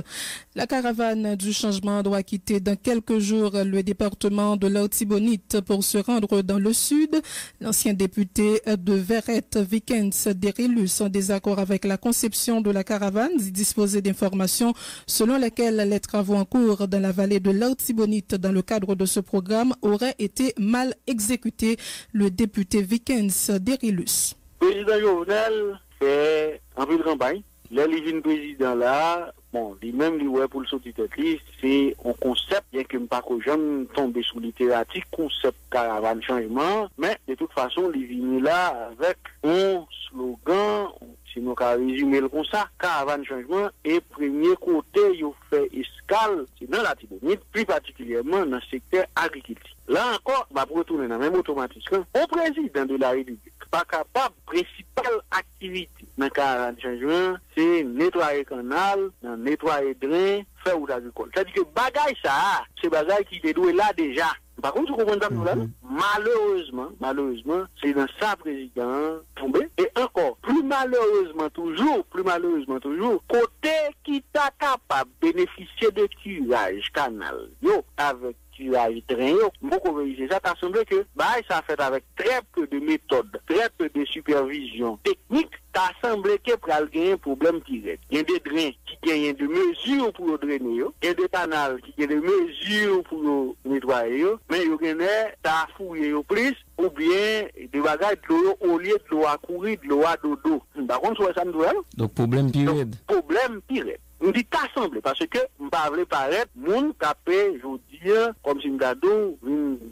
S2: La caravane du changement doit quitter dans quelques jours le département de l'Artibonite pour se rendre dans le sud. L'ancien député de Verrette, Vikens Derilus, en désaccord avec la conception de la caravane, disposait d'informations selon lesquelles les travaux en cours dans la vallée de l'Artibonite dans le cadre de ce programme auraient été mal exécutés. Le député Vikens Derilus.
S10: Le président Jovenel fait un peu de campagne. Là, il président là, bon, lui-même, pour le sortir de liste, c'est un concept, bien que je ne pas que j'aime tomber sous littératique, concept caravane changement, mais de toute façon, il vient là avec un slogan, si nous avons résumé comme ça, caravane changement, et premier côté, il fait escale, c'est dans la Tibonite, plus particulièrement dans le secteur agriculture. Là encore, pour retourner dans le même automatisme, au président de la République, pas capable, principale activité dans le caravane changement, c'est nettoyer canal, nettoyer drain, faire route agricole. C'est-à-dire que bagaille ça, c'est bagaille qui est doué là déjà. Par contre, vous comprenez ça, malheureusement, c'est dans ça président tombé. Et encore, plus malheureusement toujours, côté qui t'a capable de bénéficier de curage canal, avec curage train, beaucoup de ça, t'as semblé que, ça fait avec très peu de méthodes, très peu de supervision technique, t'as semblé que pour gagner un problème direct. Il y a des drains qui gagnent de mesures pour drainer, il y a des canals qui gagnent de mesures pour nettoyer, mais il y a t'as fouillé au plus, ou bien des bagages de l'eau au lieu de l'eau à courir, de l'eau à dodo. Par contre, ça me doit.
S1: Donc, problème pire.
S10: Problème pire. On dit t'assemble parce que on pas veut paraître moun tapé je dis comme si m'gado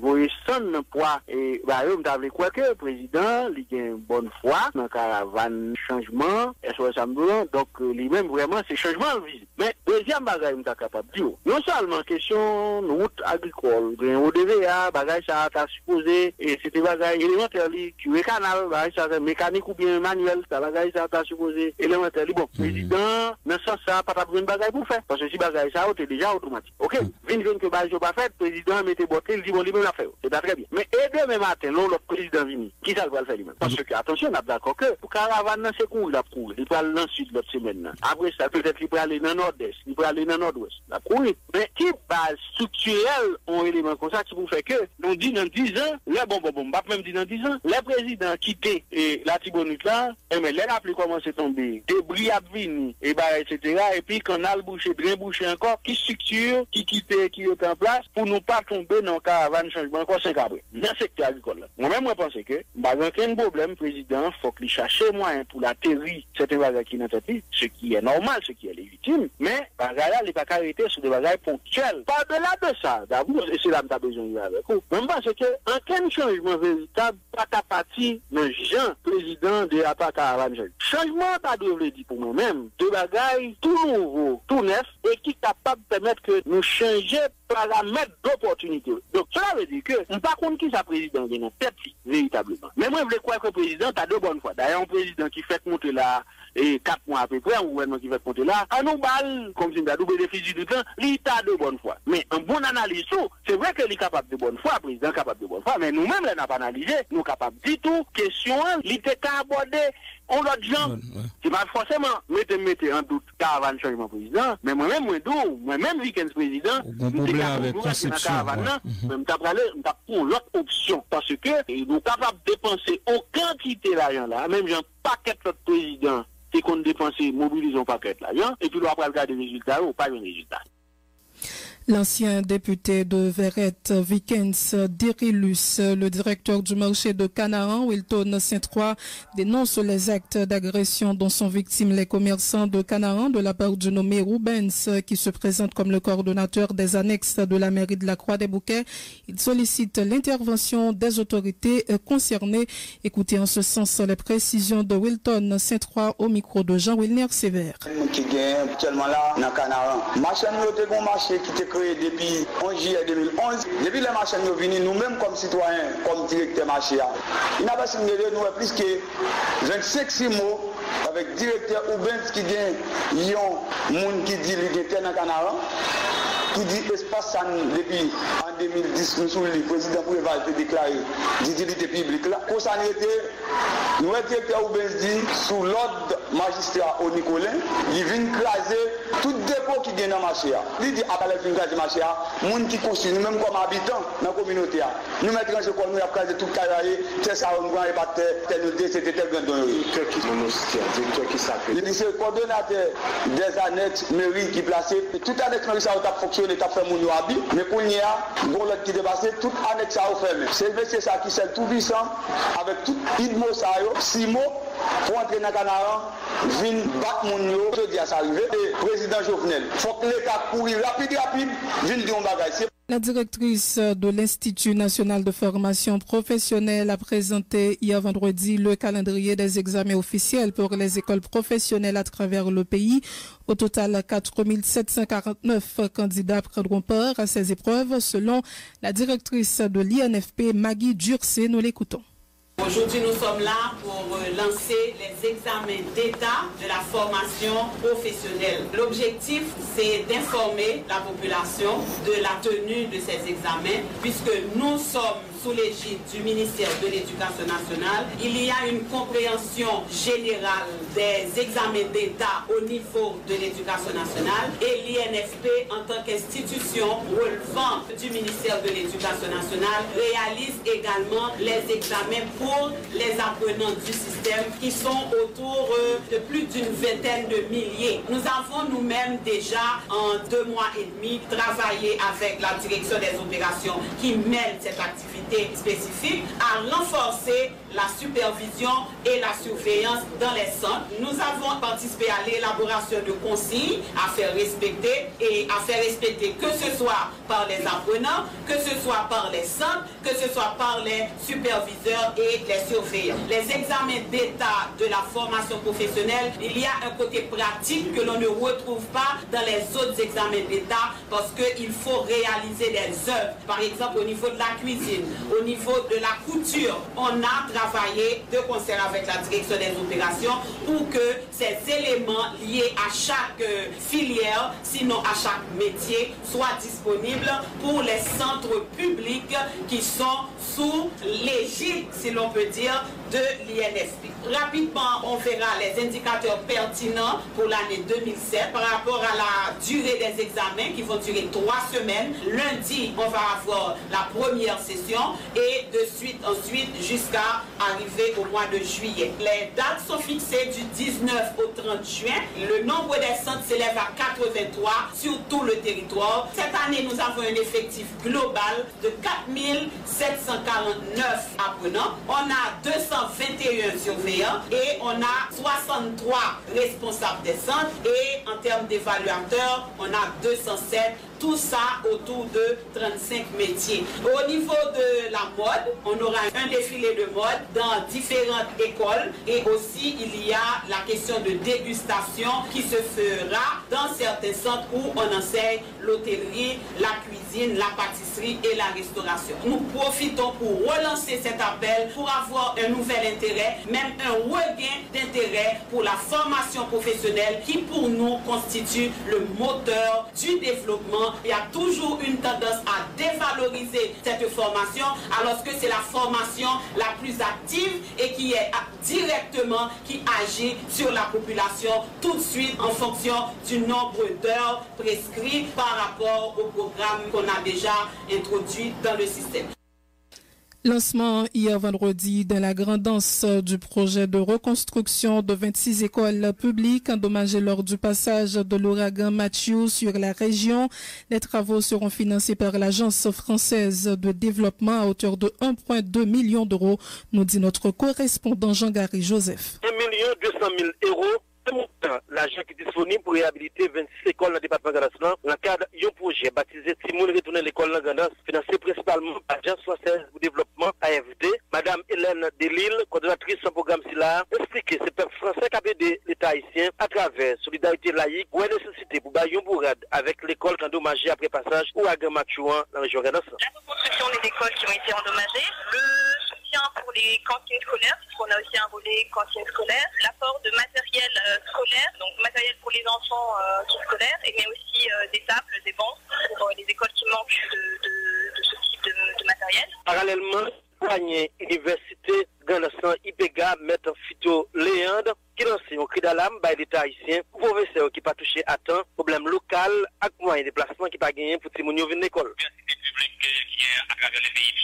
S10: voyer son poids et on t'avait quoi que président il a une bonne foi dans caravane changement et soit ça donc lui-même vraiment c'est changement visible mais deuxième bagage on t'a capable dire non seulement question route agricole au DVA bagage ça t'a supposé et c'était bagage élémentaire qui est canal bagage ça mécanique ou bien manuel ça bagage ça t'a supposé élémentaire bon président dans ça pas une bagaille pour faire parce que si bagaille ça c'est déjà automatique ok vinn que bagaille pas fait président mettait botte il dit bon lui même la fait c'est pas très bien mais demain matin le président vini qui ça va le faire lui-même parce que attention on a d'accord que pour caravane dans c'est cool la cour il va aller dans sud l'autre semaine après ça peut-être il peut aller dans nord-est il peut aller dans nord-ouest la cour mais qui base structurelle ont élément comme ça qui vous fait que nous dit dans 10 ans là bon pas même dit dans 10 ans les présidents quitté et la Tibonite là mais les rappelé comment c'est tombé débris a vini et etc. et puis canal bouché, drain bouché encore, qui structure, qui quitte, qui est en place.
S14: place pour nous pas tomber dans le caravane changement encore 5 après. Dans le secteur agricole. Moi-même, je pense que, pas aucun problème, président, faut qu'il cherche moyen pour l'atterrir certains bagages qui n'ont pas fait, ce qui est normal, ce qui est légitime, mais, bagages là, il n'est pas arrêté sur des bagages ponctuels. Par-delà de ça, d'abord, et c'est là que tu as besoin de avec vous. Même parce que, aucun changement véritable, pas qu'à partir d'un Jean, président de la caravane. Changement, pas de dire pour moi-même, de bagages tout nouveau, tout neuf, et qui est capable de permettre que nous changions paramètres d'opportunité. Donc, cela veut dire que, on ne pas compte qui sa président est dans tête, véritablement. Mais moi, je voulais croire que le président a deux bonnes fois. D'ailleurs, un président qui fait monter là, et 4 mois à peu près, un gouvernement qui fait monter là, à nous balle, comme si nous avons bénéficié du temps, l'État a de bonnes fois. Mais un bon analyse, c'est vrai qu'il est capable de bonne foi, le président est capable de bonne foi, mais nous-mêmes, nous n'avons pas analysé, nous sommes capables de dire tout, question, l'État a abordé, on l'a dit, c'est pas forcément, mettez en doute caravane changement président, mais moi-même, moi-même, week-end président,
S1: problème avec conception.
S14: Même t'as pour l'autre option, parce que nous sommes capables de dépenser aucun quantité d'argent là, même j'ai un paquet de président, c'est qu'on dépense, mobilisons un paquet d'argent, et puis on va regarder les résultats ou pas les résultats.
S2: L'ancien député de Verrette, Vikens Dirilus, le directeur du marché de Canaran, Wilton Saint-Croix, dénonce les actes d'agression dont sont victimes les commerçants de Canaran de la part du nommé Rubens, qui se présente comme le coordonnateur des annexes de la mairie de la Croix-des-Bouquets. Il sollicite l'intervention des autorités concernées. Écoutez en ce sens les précisions de Wilton Saint-Croix au micro de Jean-Wilner Sévère.
S15: Qui gagne actuellement là dans Canaran. Marché qui était créé depuis 11 juillet 2011. Depuis les marchés nous venus, nous-mêmes comme citoyens, comme directeur marché, il n'a pas signé nous plus que 25 mots avec directeur Rubens qui gagne Lyon, qui dit qu'il était dans Canaran. Qui dit espace depuis en 2010, nous sommes le président pour a déclaré d'utilité publique là. Pour ça, nous le directeur Rubens dit sous l'ordre magistrat au Nicolin, il vient craser tout dépôt qui vient dans le marché. Il dit après le craser le marché, les gens qui construisent, nous-mêmes comme habitants dans la communauté, nous mettons ce qu'on nous a crasé tout carré, tel ça on va battre, tel noté, c'était tel grand don. Directeur qui s'appelle. Il dit c'est le coordonnateur des annexes mairie qui placé, toute annexe mairie ça a fonctionné. L'État fait mon habit, mais pour y a, bon l'autre qui dépassé, toute annexe à fermé. C'est ça qui c'est tout puissant, avec tout idmo ça, 6 mots, pour entrer dans le Canaran, vin battre mon yo, je dis à ça arrivé, et président Jovenel, faut que l'État courir rapide, vin dire un bagage.
S2: La directrice de l'Institut national de formation professionnelle a présenté hier vendredi le calendrier des examens officiels pour les écoles professionnelles à travers le pays. Au total, 4749 candidats prendront part à ces épreuves selon la directrice de l'INFP, Maggie Durcé. Nous l'écoutons.
S16: Aujourd'hui, nous sommes là pour lancer les examens d'État de la formation professionnelle. L'objectif, c'est d'informer la population de la tenue de ces examens, puisque nous sommes sous l'égide du ministère de l'Éducation nationale. Il y a une compréhension générale des examens d'État au niveau de l'Éducation nationale et l'INFP, en tant qu'institution relevant du ministère de l'Éducation nationale, réalise également les examens pour les apprenants du système qui sont autour de plus d'une vingtaine de milliers. Nous avons nous-mêmes déjà en 2 mois et demi travaillé avec la direction des opérations qui mène cette activité spécifique à renforcer la supervision et la surveillance dans les centres. Nous avons participé à l'élaboration de consignes à faire respecter et à faire respecter que ce soit par les apprenants, que ce soit par les centres, que ce soit par les superviseurs et les surveillants. Les examens d'État de la formation professionnelle, il y a un côté pratique que l'on ne retrouve pas dans les autres examens d'État parce qu'il faut réaliser des œuvres. Par exemple, au niveau de la cuisine, au niveau de la couture, on a travaillé de concert avec la direction des opérations pour que ces éléments liés à chaque filière, sinon à chaque métier, soient disponibles pour les centres publics qui sont sous l'égide, si l'on peut dire, de l'INFP. Rapidement, on verra les indicateurs pertinents pour l'année 2007 par rapport à la durée des examens qui vont durer 3 semaines. Lundi, on va avoir la première session. et de suite ensuite jusqu'à arriver au mois de juillet. Les dates sont fixées du 19 au 30 juin. Le nombre des centres s'élève à 83 sur tout le territoire. Cette année, nous avons un effectif global de 4749 apprenants. On a 221 surveillants et on a 63 responsables des centres. Et en termes d'évaluateurs, on a 207. Tout ça autour de 35 métiers. Au niveau de la mode, on aura un défilé de mode dans différentes écoles et aussi il y a la question de dégustation qui se fera dans certains centres où on enseigne l'hôtellerie, la cuisine, la pâtisserie et la restauration. Nous profitons pour relancer cet appel pour avoir un nouvel intérêt, même un regain d'intérêt pour la formation professionnelle qui pour nous constitue le moteur du développement. Il y a toujours une tendance à dévaloriser cette formation alors que c'est la formation la plus active et qui est directement, qui agit sur la population tout de suite en fonction du nombre d'heures prescrites par rapport au programme qu'on a déjà introduit dans le système.
S2: Lancement hier vendredi dans la grandance du projet de reconstruction de 26 écoles publiques endommagées lors du passage de l'ouragan Matthew sur la région. Les travaux seront financés par l'Agence française de développement à hauteur de 1,2 million d'euros, nous dit notre correspondant Jean-Gary Joseph.
S17: 1 200 000 euros. L'argent qui est disponible pour réhabiliter 26 écoles dans le département de Ganas dans le cadre d'un projet baptisé Timoun Retourner l'école de Ganas, financé principalement par l'Agence française pour développement AFD. Madame Hélène Delille, coordonnatrice du programme SILA, explique que c'est le français qui a aidé l'État haïtien à travers Solidarité laïque ou la nécessité pour bailler un bourrade avec l'école endommagée après passage ou à Gamatchouan dans la région Ganas.
S18: La reconstruction des écoles qui ont été endommagées, le soutien pour les cantines scolaires, puisqu'on a aussi un volet cantine scolaire, l'apport de matériel scolaire, donc matériel pour les enfants scolaires, mais aussi des tables, des bancs pour les écoles qui manquent de ce type de matériel.
S17: Parallèlement, Poignet, Université Ganassan, IPEGA, Maître Fito Léandre, qui lance un cri d'alarme par l'État haïtien pour professeurs qui pas touché à temps, problème local, avec moyen de déplacement qui pas gagné pour Timounio venir à l'école.
S19: L'université publique qui est à travers les pays du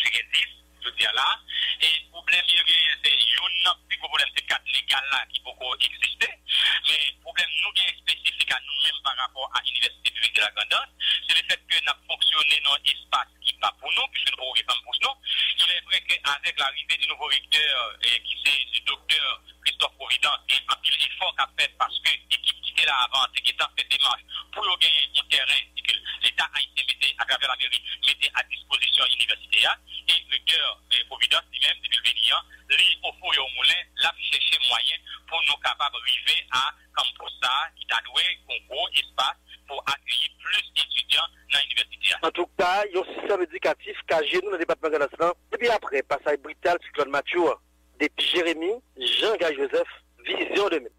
S19: je dis là, et le problème, c'est un problème de cadre légal là qui peut exister, mais le problème nous spécifique à nous-mêmes par rapport à l'université publique de la Grandance, c'est le fait que nous avons fonctionné dans un espace qui n'est pas pour nous, puisque nous ne pouvons pas pour nous. Il est vrai qu'avec l'arrivée du nouveau recteur, qui c'est le docteur Christophe Providence, et un pile effort qu'a fait parce que l'équipe qui était là avant, qui était en fait démarche pour gagner du terrain, et que l'État haïtien mettait à travers la mairie, mettait à disposition l'université, et le recteur Providence lui-même, depuis le venir, lui, au fond et au moulin, l'a cherché moyen pour nous capables d'arriver à campus qui a doué un gros espace pour accueillir plus d'étudiants dans l'université.
S17: En tout cas, il y a un système éducatif qui a gêné dans le département de Ganas. Et puis après, passage brutal sur Claude Mathieu, depuis Jérémy, Jean-Gary Joseph, Vision 2000.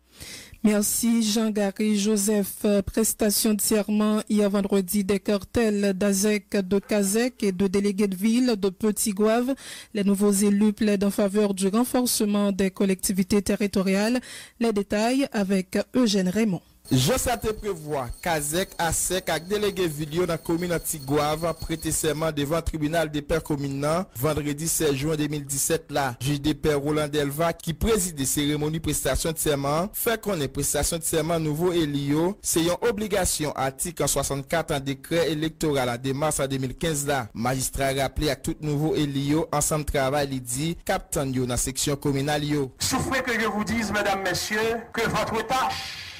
S2: Merci Jean-Gary Joseph. Prestation de serment hier vendredi des cartels d'Azek, de Kazek et de délégués de ville de Petit-Gouave. Les nouveaux élus plaident en faveur du renforcement des collectivités territoriales. Les détails avec Eugène Raymond.
S20: Je sais prévoir Kazek, Asek avec délégué vidéo dans la commune de Tigouave prêté serment devant le tribunal des pairs communaux vendredi 16 juin 2017 là. Juge des pairs Roland Delva qui préside la cérémonie prestation de serment fait connaître prestation de serment nouveau Elio. C'est une obligation article 64 en décret électoral de mars 2015 là. Magistrat rappelé à tout nouveau Elio ensemble travail il dit captain yo dans section communale yo.
S21: Souffrez que je vous dise mesdames messieurs que votre tâche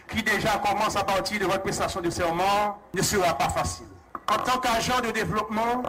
S21: qui déjà commence à partir de votre prestation de serment, ne sera pas facile. En tant qu'agent de développement,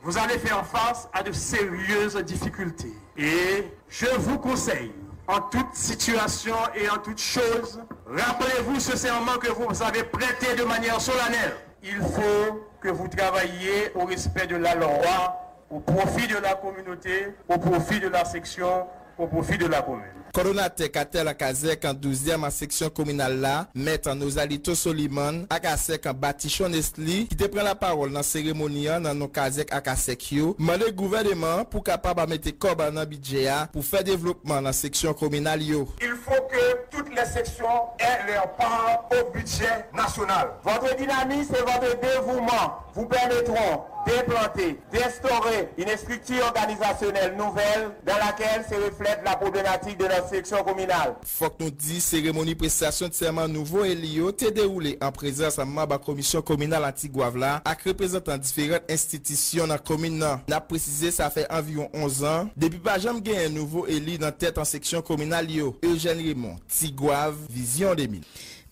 S21: vous allez faire face à de sérieuses difficultés. Et je vous conseille, en toute situation et en toute chose, rappelez-vous ce serment que vous avez prêté de manière solennelle. Il faut que vous travailliez au respect de la loi, au profit de la communauté, au profit de la section, au profit de la commune.
S20: Coordonnateur Katel Akazek en 12e en section communale là, maître Nosalito Soliman, Akasek en Batichon Nesli, qui te prend la parole dans la cérémonie dans nos Kazek Akasek yo, demande le gouvernement pour capable mettre corps dans budget pour faire développement dans la section communale yo.
S21: Il faut que toutes les sections aient leur part au budget national. Votre dynamisme et votre dévouement vous permettront d'implanter, d'instaurer une structure organisationnelle nouvelle dans laquelle se reflète la problématique de notre section communale.
S20: Faut que nous dit cérémonie prestation de serment nouveau et lié été déroulé en présence de membres de la commission communale Antigouave avec représentants différentes institutions dans la commune. N'a précisé ça fait environ 11 ans depuis pas jamais gagné un nouveau élu dans tête en section communale Eugène Raymond, Tigouave, Vision 2000.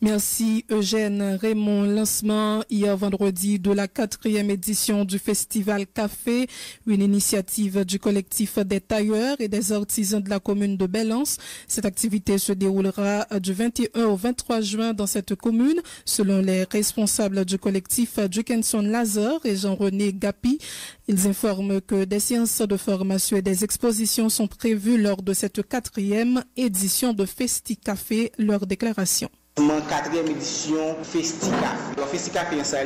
S2: Merci Eugène Raymond. Lancement hier vendredi de la 4e édition du Festival Café, une initiative du collectif des tailleurs et des artisans de la commune de Belance. Cette activité se déroulera du 21 au 23 juin dans cette commune. Selon les responsables du collectif Dickinson Lazare et Jean-René Gapi, ils informent que des séances de formation et des expositions sont prévues lors de cette 4e édition de Festi Café. Leur déclaration.
S4: Mon 4e édition Festicaf. Le Festicaf c'est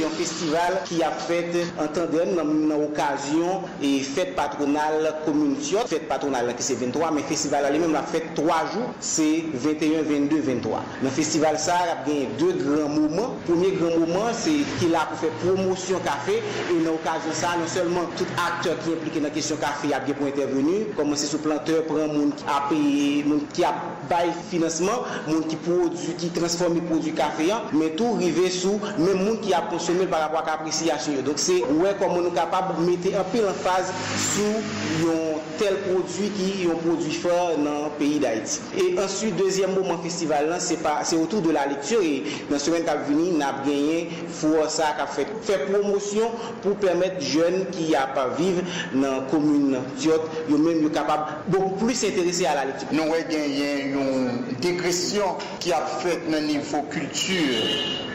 S4: un festival qui a fait en tandem dans l'occasion et fête patronale commune. Fête patronale qui c'est 23, mais festival lui-même la fête 3 jours, c'est 21, 22, 23. Dans le festival ça a gagné 2 grands moments. Premier grand moment c'est qu'il a pour faire promotion café et dans l'occasion ça non seulement tout acteur qui est impliqué dans la question café a bien pour intervenir, comme c'est sous planteur prend monde qui a payé, qui a bail financement, monde qui produit qui transforme les produits café, mais tout arrivé sous même monde qui a consommé par rapport à l'appréciation. Donc c'est ouais comment nous capable de mettre un peu l'emphase sur un tel produit qui est un produit fort dans le pays d'Haïti. Et ensuite deuxième moment festival là c'est autour de la lecture et dans la semaine qui vient on a gagné pour ça qui a fait promotion pour permettre jeunes qui a pas vivre dans la commune Tiot, yo même yo capable beaucoup plus s'intéresser à la lecture.
S22: Nous avons gagné une dégression qui a fait dans le niveau culture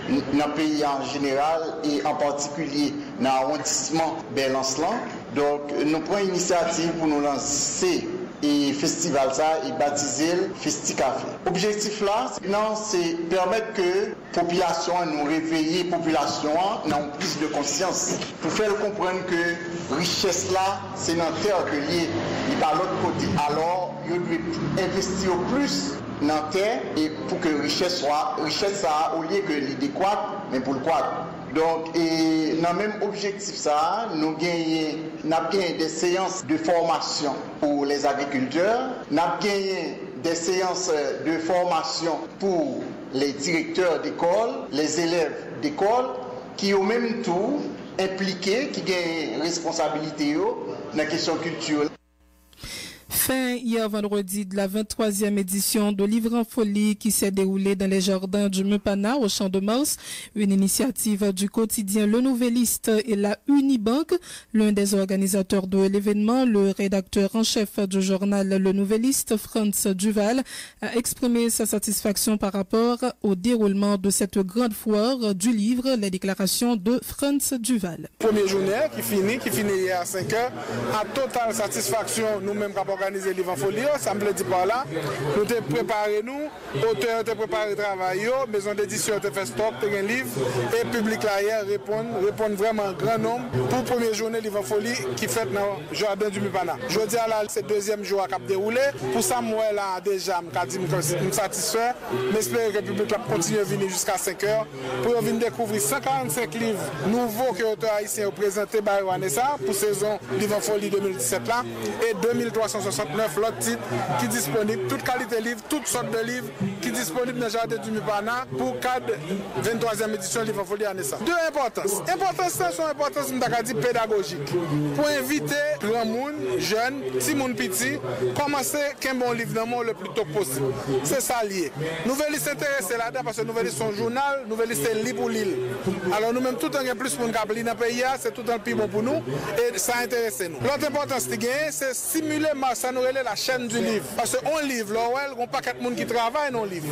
S22: dans le pays en général et en particulier dans l'arrondissement Belance-Lan. Donc nous prenons l'initiative pour nous lancer et festival ça et baptiser le Festicafé. Objectif là, c'est permettre que la population nous réveiller, population dans plus de conscience pour faire comprendre que richesse là, c'est dans la terre que lié et par l'autre côté. Alors, il doit investir plus dans la terre et pour que richesse ça au lieu que l'adéquat, mais pour le quoi. Donc, et dans le même objectif, ça, nous avons gagné des séances de formation pour les agriculteurs, nous avons gagné des séances de formation pour les directeurs d'école, les élèves d'école, qui au même tour impliqués, qui ont responsabilité dans la question culturelle.
S2: Fin hier vendredi de la 23e édition de Livre en folie qui s'est déroulée dans les jardins du Mepana au Champ de Mars, une initiative du quotidien Le Nouvelliste et la Unibank. L'un des organisateurs de l'événement, le rédacteur en chef du journal Le Nouvelliste, Franz Duval, a exprimé sa satisfaction par rapport au déroulement de cette grande foire du livre. Les déclarations de Franz Duval.
S23: Première journée qui finit hier à 5 heures, à totale satisfaction, nous-mêmes qui organiser Livre en folie, ça me le dit par là. Nous t'ai préparé auteurs t'ai préparé travail, maison d'édition t'ai fait stock, t'ai un livre, et public là hier répond vraiment un grand nombre pour première journée Livre en folie qui fait dans le jardin du Mipana. Je dis à la c'est deuxième jour à cap déroulé. Pour ça, moi là déjà, je me satisfait, mais j'espère que le public là continue à venir jusqu'à 5 heures pour venir découvrir 145 livres nouveaux que l'auteur haïtien a présenté par Vanessa pour saison Livre en folie 2017 là, et 2369 l'autre titre qui est disponible, toute qualité de livre, toutes sortes de livres qui est disponible dans le jardin du Mipana pour cadre 23e édition Livre en folie à Nessa. Deux importances. Importance, sont importance pédagogique. Pour inviter grand monde, jeune, petit monde petit, commencer qu'un bon livre dans le monde le plus tôt possible. C'est ça lié. Nouvelliste intéressé là-dedans parce que Nouvelliste son journal, Nouvelliste est libre pour l'île. Alors nous-mêmes tout en plus pour nous capter dans le pays, c'est tout un plus bon pour nous et ça intéresse nous. L'autre importance c'est stimuler ça nous relève la chaîne du livre. Parce qu'on livre, on n'a pas quatre personnes qui travaillent dans le livre.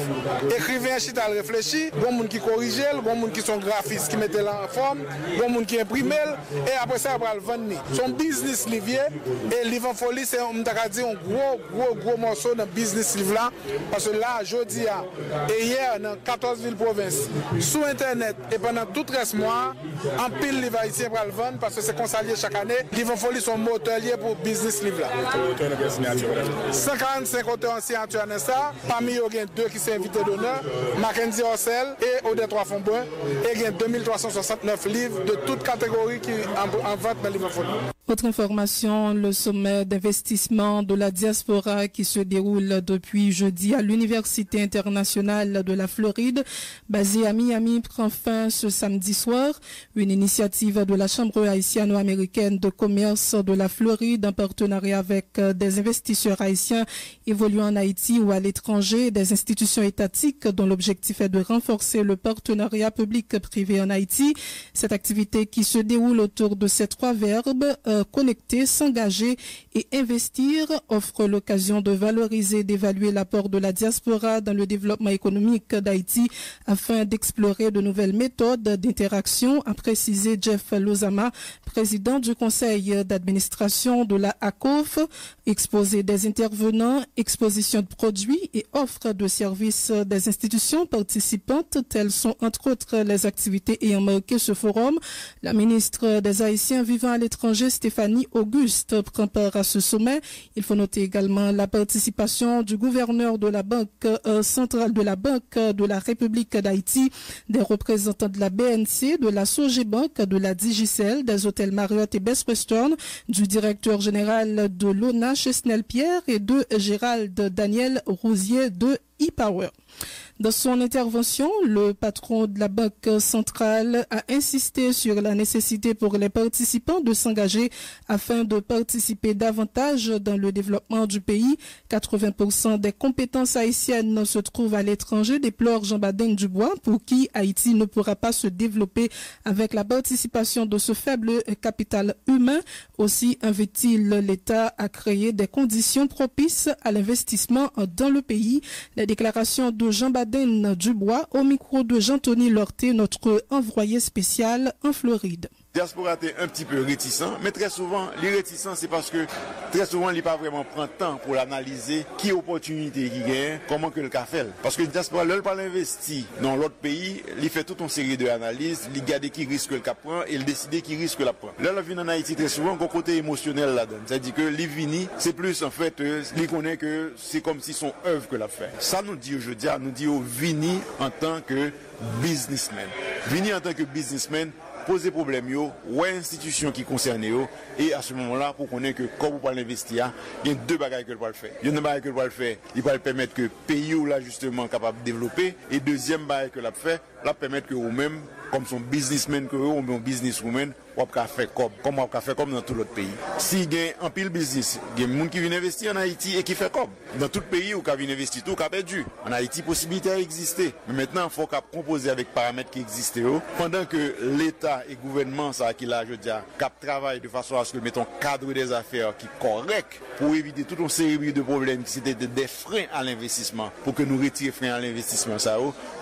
S23: Écrivain chita réfléchit, bon monde qui corrige, bon monde qui sont graphistes qui mettent en forme, bon monde qui imprime et après ça on va le vendre. Son business livre et Livre en folie c'est un gros morceau dans business livre là parce que là jeudi et hier dans 14 villes provinces sur internet et pendant tout reste mois en pile livre haïtien pour le vendre parce que c'est consalé chaque année. Livre en folie son moteur lié pour business livre là. 145 auteurs en signature à ça. Parmi eux, il y a 2 qui sont invités d'honneur, Mackenzie Orsel et Odette Fonboin, et il y a 2369 livres de toutes catégories qui en vente dans l'Ivofolie.
S2: Autre information, le sommet d'investissement de la diaspora qui se déroule depuis jeudi à l'Université internationale de la Floride, basée à Miami, prend fin ce samedi soir. Une initiative de la Chambre haïtiano-américaine de commerce de la Floride en partenariat avec des investisseurs haïtiens évoluant en Haïti ou à l'étranger, des institutions étatiques dont l'objectif est de renforcer le partenariat public-privé en Haïti. Cette activité qui se déroule autour de ces trois verbes, connecter, s'engager et investir, offre l'occasion de valoriser et d'évaluer l'apport de la diaspora dans le développement économique d'Haïti afin d'explorer de nouvelles méthodes d'interaction, a précisé Jeff Lozama, président du conseil d'administration de la ACOF. Exposé des intervenants, exposition de produits et offre de services des institutions participantes, telles sont entre autres les activités ayant marqué ce forum. La ministre des Haïtiens vivant à l'étranger, Stéphanie Auguste, prend part à ce sommet. Il faut noter également la participation du gouverneur de la Banque centrale de la Banque de la République d'Haïti, des représentants de la BNC, de la Sogebank, de la Digicel, des hôtels Marriott et Best Western, du directeur général de l'ONA, Chesnel Pierre, et de Gérald Daniel Rousier de ePower. Dans son intervention, le patron de la Banque centrale a insisté sur la nécessité pour les participants de s'engager afin de participer davantage dans le développement du pays. 80% des compétences haïtiennes se trouvent à l'étranger, déplore Jean-Badin Dubois, pour qui Haïti ne pourra pas se développer avec la participation de ce faible capital humain. Aussi invite-t-il l'État à créer des conditions propices à l'investissement dans le pays. La déclaration de Jean-Badin Dubois au micro de Jean-Tony Lorté, notre envoyé spécial en Floride.
S3: Diaspora est un petit peu réticent, mais très souvent, les réticents, c'est parce que très souvent, il n'est pas vraiment prend temps pour l'analyser, qui opportunité qui gagne, comment que le cas fait. Parce que le diaspora, là, il pas investi dans l'autre pays, il fait toute une série d'analyses, il regarde qui risque le cap prend et il décide qui risque la prend. Là, la vie en Haïti, très souvent, un côté émotionnel là-dedans. C'est-à-dire que l'Ivini, c'est plus, en fait, il connaît que c'est comme si son œuvre que l'a fait. Ça nous dit aujourd'hui, nous dit au Vini en tant que businessman. Vini en tant que businessman, poser problème yo, ou institution qui concerne yo, et à ce moment-là, pour qu'on ait que quand vous parlez d'investir, il y a deux bagages que vous pouvez faire. Il y a une bagaille que vous pouvez faire, il va permettre que le pays ou là justement capable de développer, et deuxième bagaille que vous fait, là permettre que vous-même, comme son businessman que vous, ou bien businesswoman, vous pouvez faire comme vous pouvez faire comme dans tout l'autre pays. Si il y a un pile business, il y a des gens qui viennent investir en Haïti et qui fait comme. Dans tout pays où ils viennent investir, tout est perdu. En Haïti, possibilité a existé. Mais maintenant, il faut composer avec paramètres qui existent. Pendant que l'État et le gouvernement, ça qui là, je dis, travaillent de façon à ce que mettons cadre des affaires qui est correct pour éviter toute une série de problèmes qui étaient des freins à l'investissement, pour que nous retirions freins à l'investissement.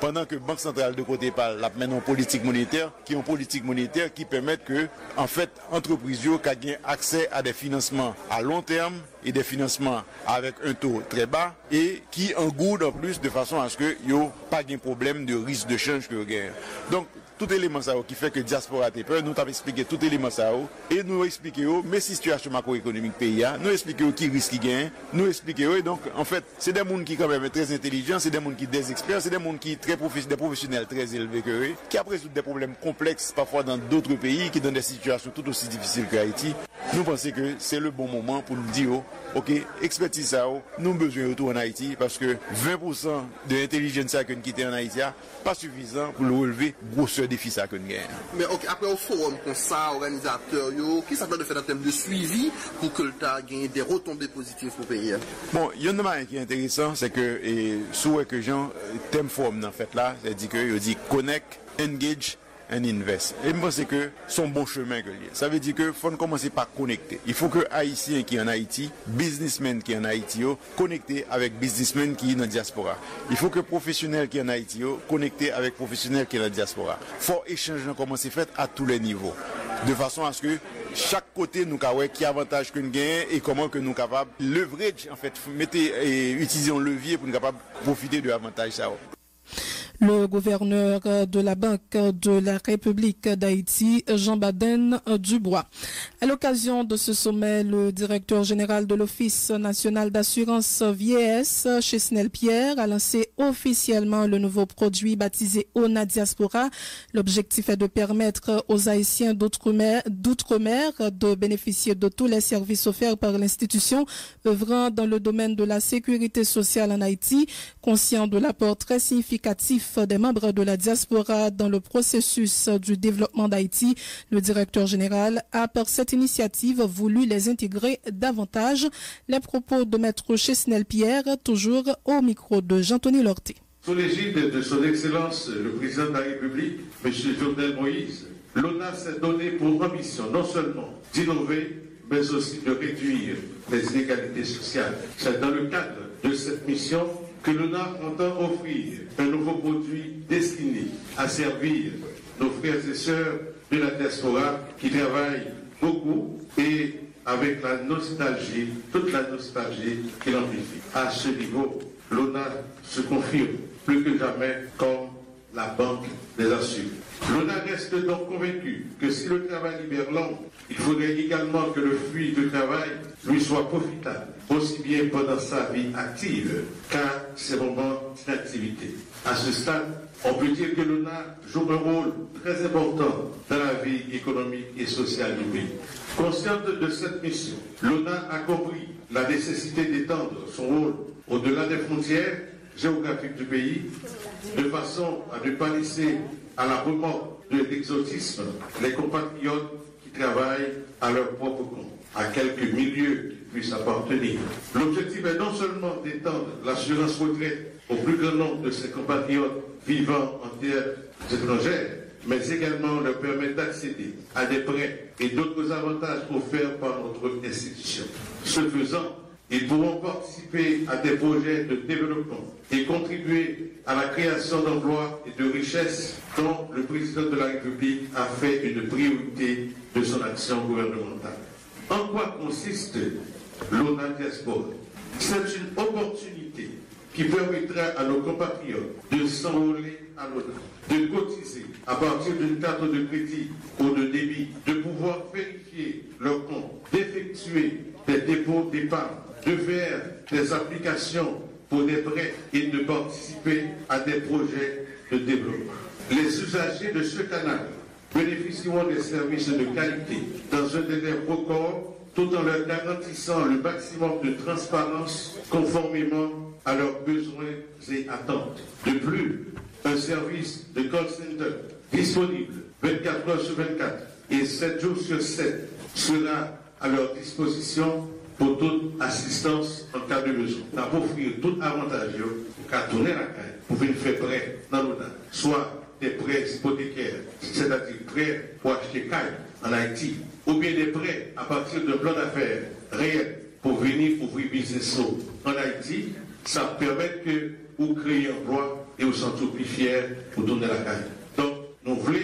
S3: Pendant que la Banque centrale de côté parle, la mène en politique monétaire, qui permettent que en fait, entreprises qui ont accès à des financements à long terme et des financements avec un taux très bas et qui engourdent en plus de façon à ce qu'il n'y ait pas de problème de risque de change que vous gagnez. Donc, tout élément ça qui fait que diaspora a peur, nous t'avons expliqué tout élément ça et nous expliquons mes situations macroéconomiques pays, nous expliquons qui risque qui gagne, nous expliquons et donc en fait c'est des gens qui quand même très intelligents, c'est des gens qui des experts, c'est des gens qui très des professionnels très élevés que eux, qui après des problèmes complexes parfois dans d'autres pays, qui dans des situations tout aussi difficiles qu'Haïti. Nous pensons que c'est le bon moment pour nous dire ok, expertise ça, nous avons besoin de retour en Haïti parce que 20% de l'intelligence que nous quittons en Haïti pas suffisant pour le relever grosseur défi ça que nous gagnons.
S5: Mais ok, après au forum comme ça, organisateur, qui ça doit faire en termes de suivi pour que l'État gagne des retombées positives pour le pays?
S3: Bon, il y a un élément qui est intéressant, c'est que souhait que Jean thème forum en fait là, c'est-à-dire que il dit connect, engage and invest. Et je pense que c'est un bon chemin que lié. Ça veut dire que faut commencer par connecter. Il faut que Haïtiens qui sont en Haïti, businessmen qui sont en Haïti, connecter avec businessmen qui sont dans la diaspora. Il faut que professionnels qui sont en Haïti, connecter avec professionnels qui sont dans la diaspora. Il faut échanger comment c'est fait à tous les niveaux. De façon à ce que chaque côté nous avons qui avantage que nous gagnons et comment que nous sommes capables de leverage, en fait, utiliser un levier pour nous capables de profiter de l'avantage ça.
S2: Le gouverneur de la Banque de la République d'Haïti, Jean Baden Dubois. À l'occasion de ce sommet, le directeur général de l'Office national d'assurance vieillesse, Chesnel Pierre, a lancé officiellement le nouveau produit baptisé ONA Diaspora. L'objectif est de permettre aux Haïtiens d'outre-mer de bénéficier de tous les services offerts par l'institution œuvrant dans le domaine de la sécurité sociale en Haïti. Conscient de l'apport très significatif des membres de la diaspora dans le processus du développement d'Haïti, le directeur général a par cette initiative voulu les intégrer davantage. Les propos de Maître Chesnel Pierre, toujours au micro de Jean-Tony Lorté.
S6: Sous l'égide de son Excellence le Président de la République, M. Jovenel Moïse, l'ONA s'est donné pour ambition non seulement d'innover, mais aussi de réduire les inégalités sociales. C'est dans le cadre de cette mission que l'ONA entend offrir un nouveau produit destiné à servir nos frères et sœurs de la diaspora qui travaillent beaucoup et avec la nostalgie, toute la nostalgie qui l'amplifie. À ce niveau, l'ONA se confirme plus que jamais comme la banque des assurés. L'ONA reste donc convaincu que si le travail libère l'homme, il faudrait également que le fruit du travail lui soit profitable, aussi bien pendant sa vie active qu'à ses moments d'inactivité. À ce stade, on peut dire que l'ONA joue un rôle très important dans la vie économique et sociale du pays. Consciente de cette mission, l'ONA a compris la nécessité d'étendre son rôle au-delà des frontières géographiques du pays, de façon à ne pas laisser à la remorque de l'exotisme les compatriotes qui travaillent à leur propre compte, à quelques milieux qu'ils puissent appartenir. L'objectif est non seulement d'étendre l'assurance retraite au plus grand nombre de ces compatriotes vivant en terres étrangères, mais également leur permettre d'accéder à des prêts et d'autres avantages offerts par notre institution. Ce faisant, ils pourront participer à des projets de développement et contribuer à la création d'emplois et de richesses dont le président de la République a fait une priorité de son action gouvernementale. En quoi consiste l'ONA Diaspora? C'est une opportunité qui permettra à nos compatriotes de s'enrôler à l'ONA, de cotiser à partir d'une carte de crédit ou de débit, de pouvoir vérifier leur compte, d'effectuer des dépôts d'épargne, de faire des applications pour des prêts et de participer à des projets de développement. Les usagers de ce canal bénéficieront des services de qualité dans un délai record, tout en leur garantissant le maximum de transparence conformément à leurs besoins et attentes. De plus, un service de call center disponible 24 heures sur 24 et 7 jours sur 7 sera à leur disposition pour toute assistance en cas de besoin. On va offrir tout avantage qu'à tourner la caille pour venir faire prêt dans l'ONA, soit des prêts hypothécaires, c'est-à-dire prêts pour acheter caille en Haïti, ou bien des prêts à partir d'un plan d'affaires réel pour venir ouvrir business en Haïti. Ça permet que vous créez un emploi et vous sentez plus fiers pour tourner la caille. Donc, nous voulons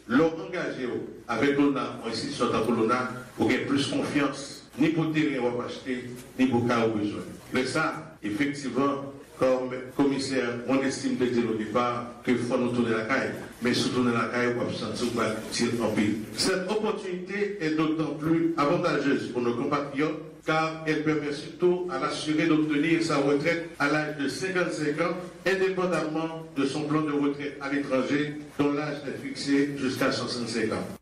S6: l'engager avec l'ONA, en institution pour l'ONA, pour gagner plus confiance, ni pour terrain on va acheter, ni pour cas au besoin. Mais ça, effectivement, comme commissaire, on estime de dire au départ qu'il faut nous tourner la caille. Mais sous tourner la caille, on va se sentir en pile. Cette opportunité est d'autant plus avantageuse pour nos compatriotes car elle permet surtout à l'assuré d'obtenir sa retraite à l'âge de 55 ans, indépendamment de son plan de retraite à l'étranger, dont l'âge est fixé jusqu'à 65 ans.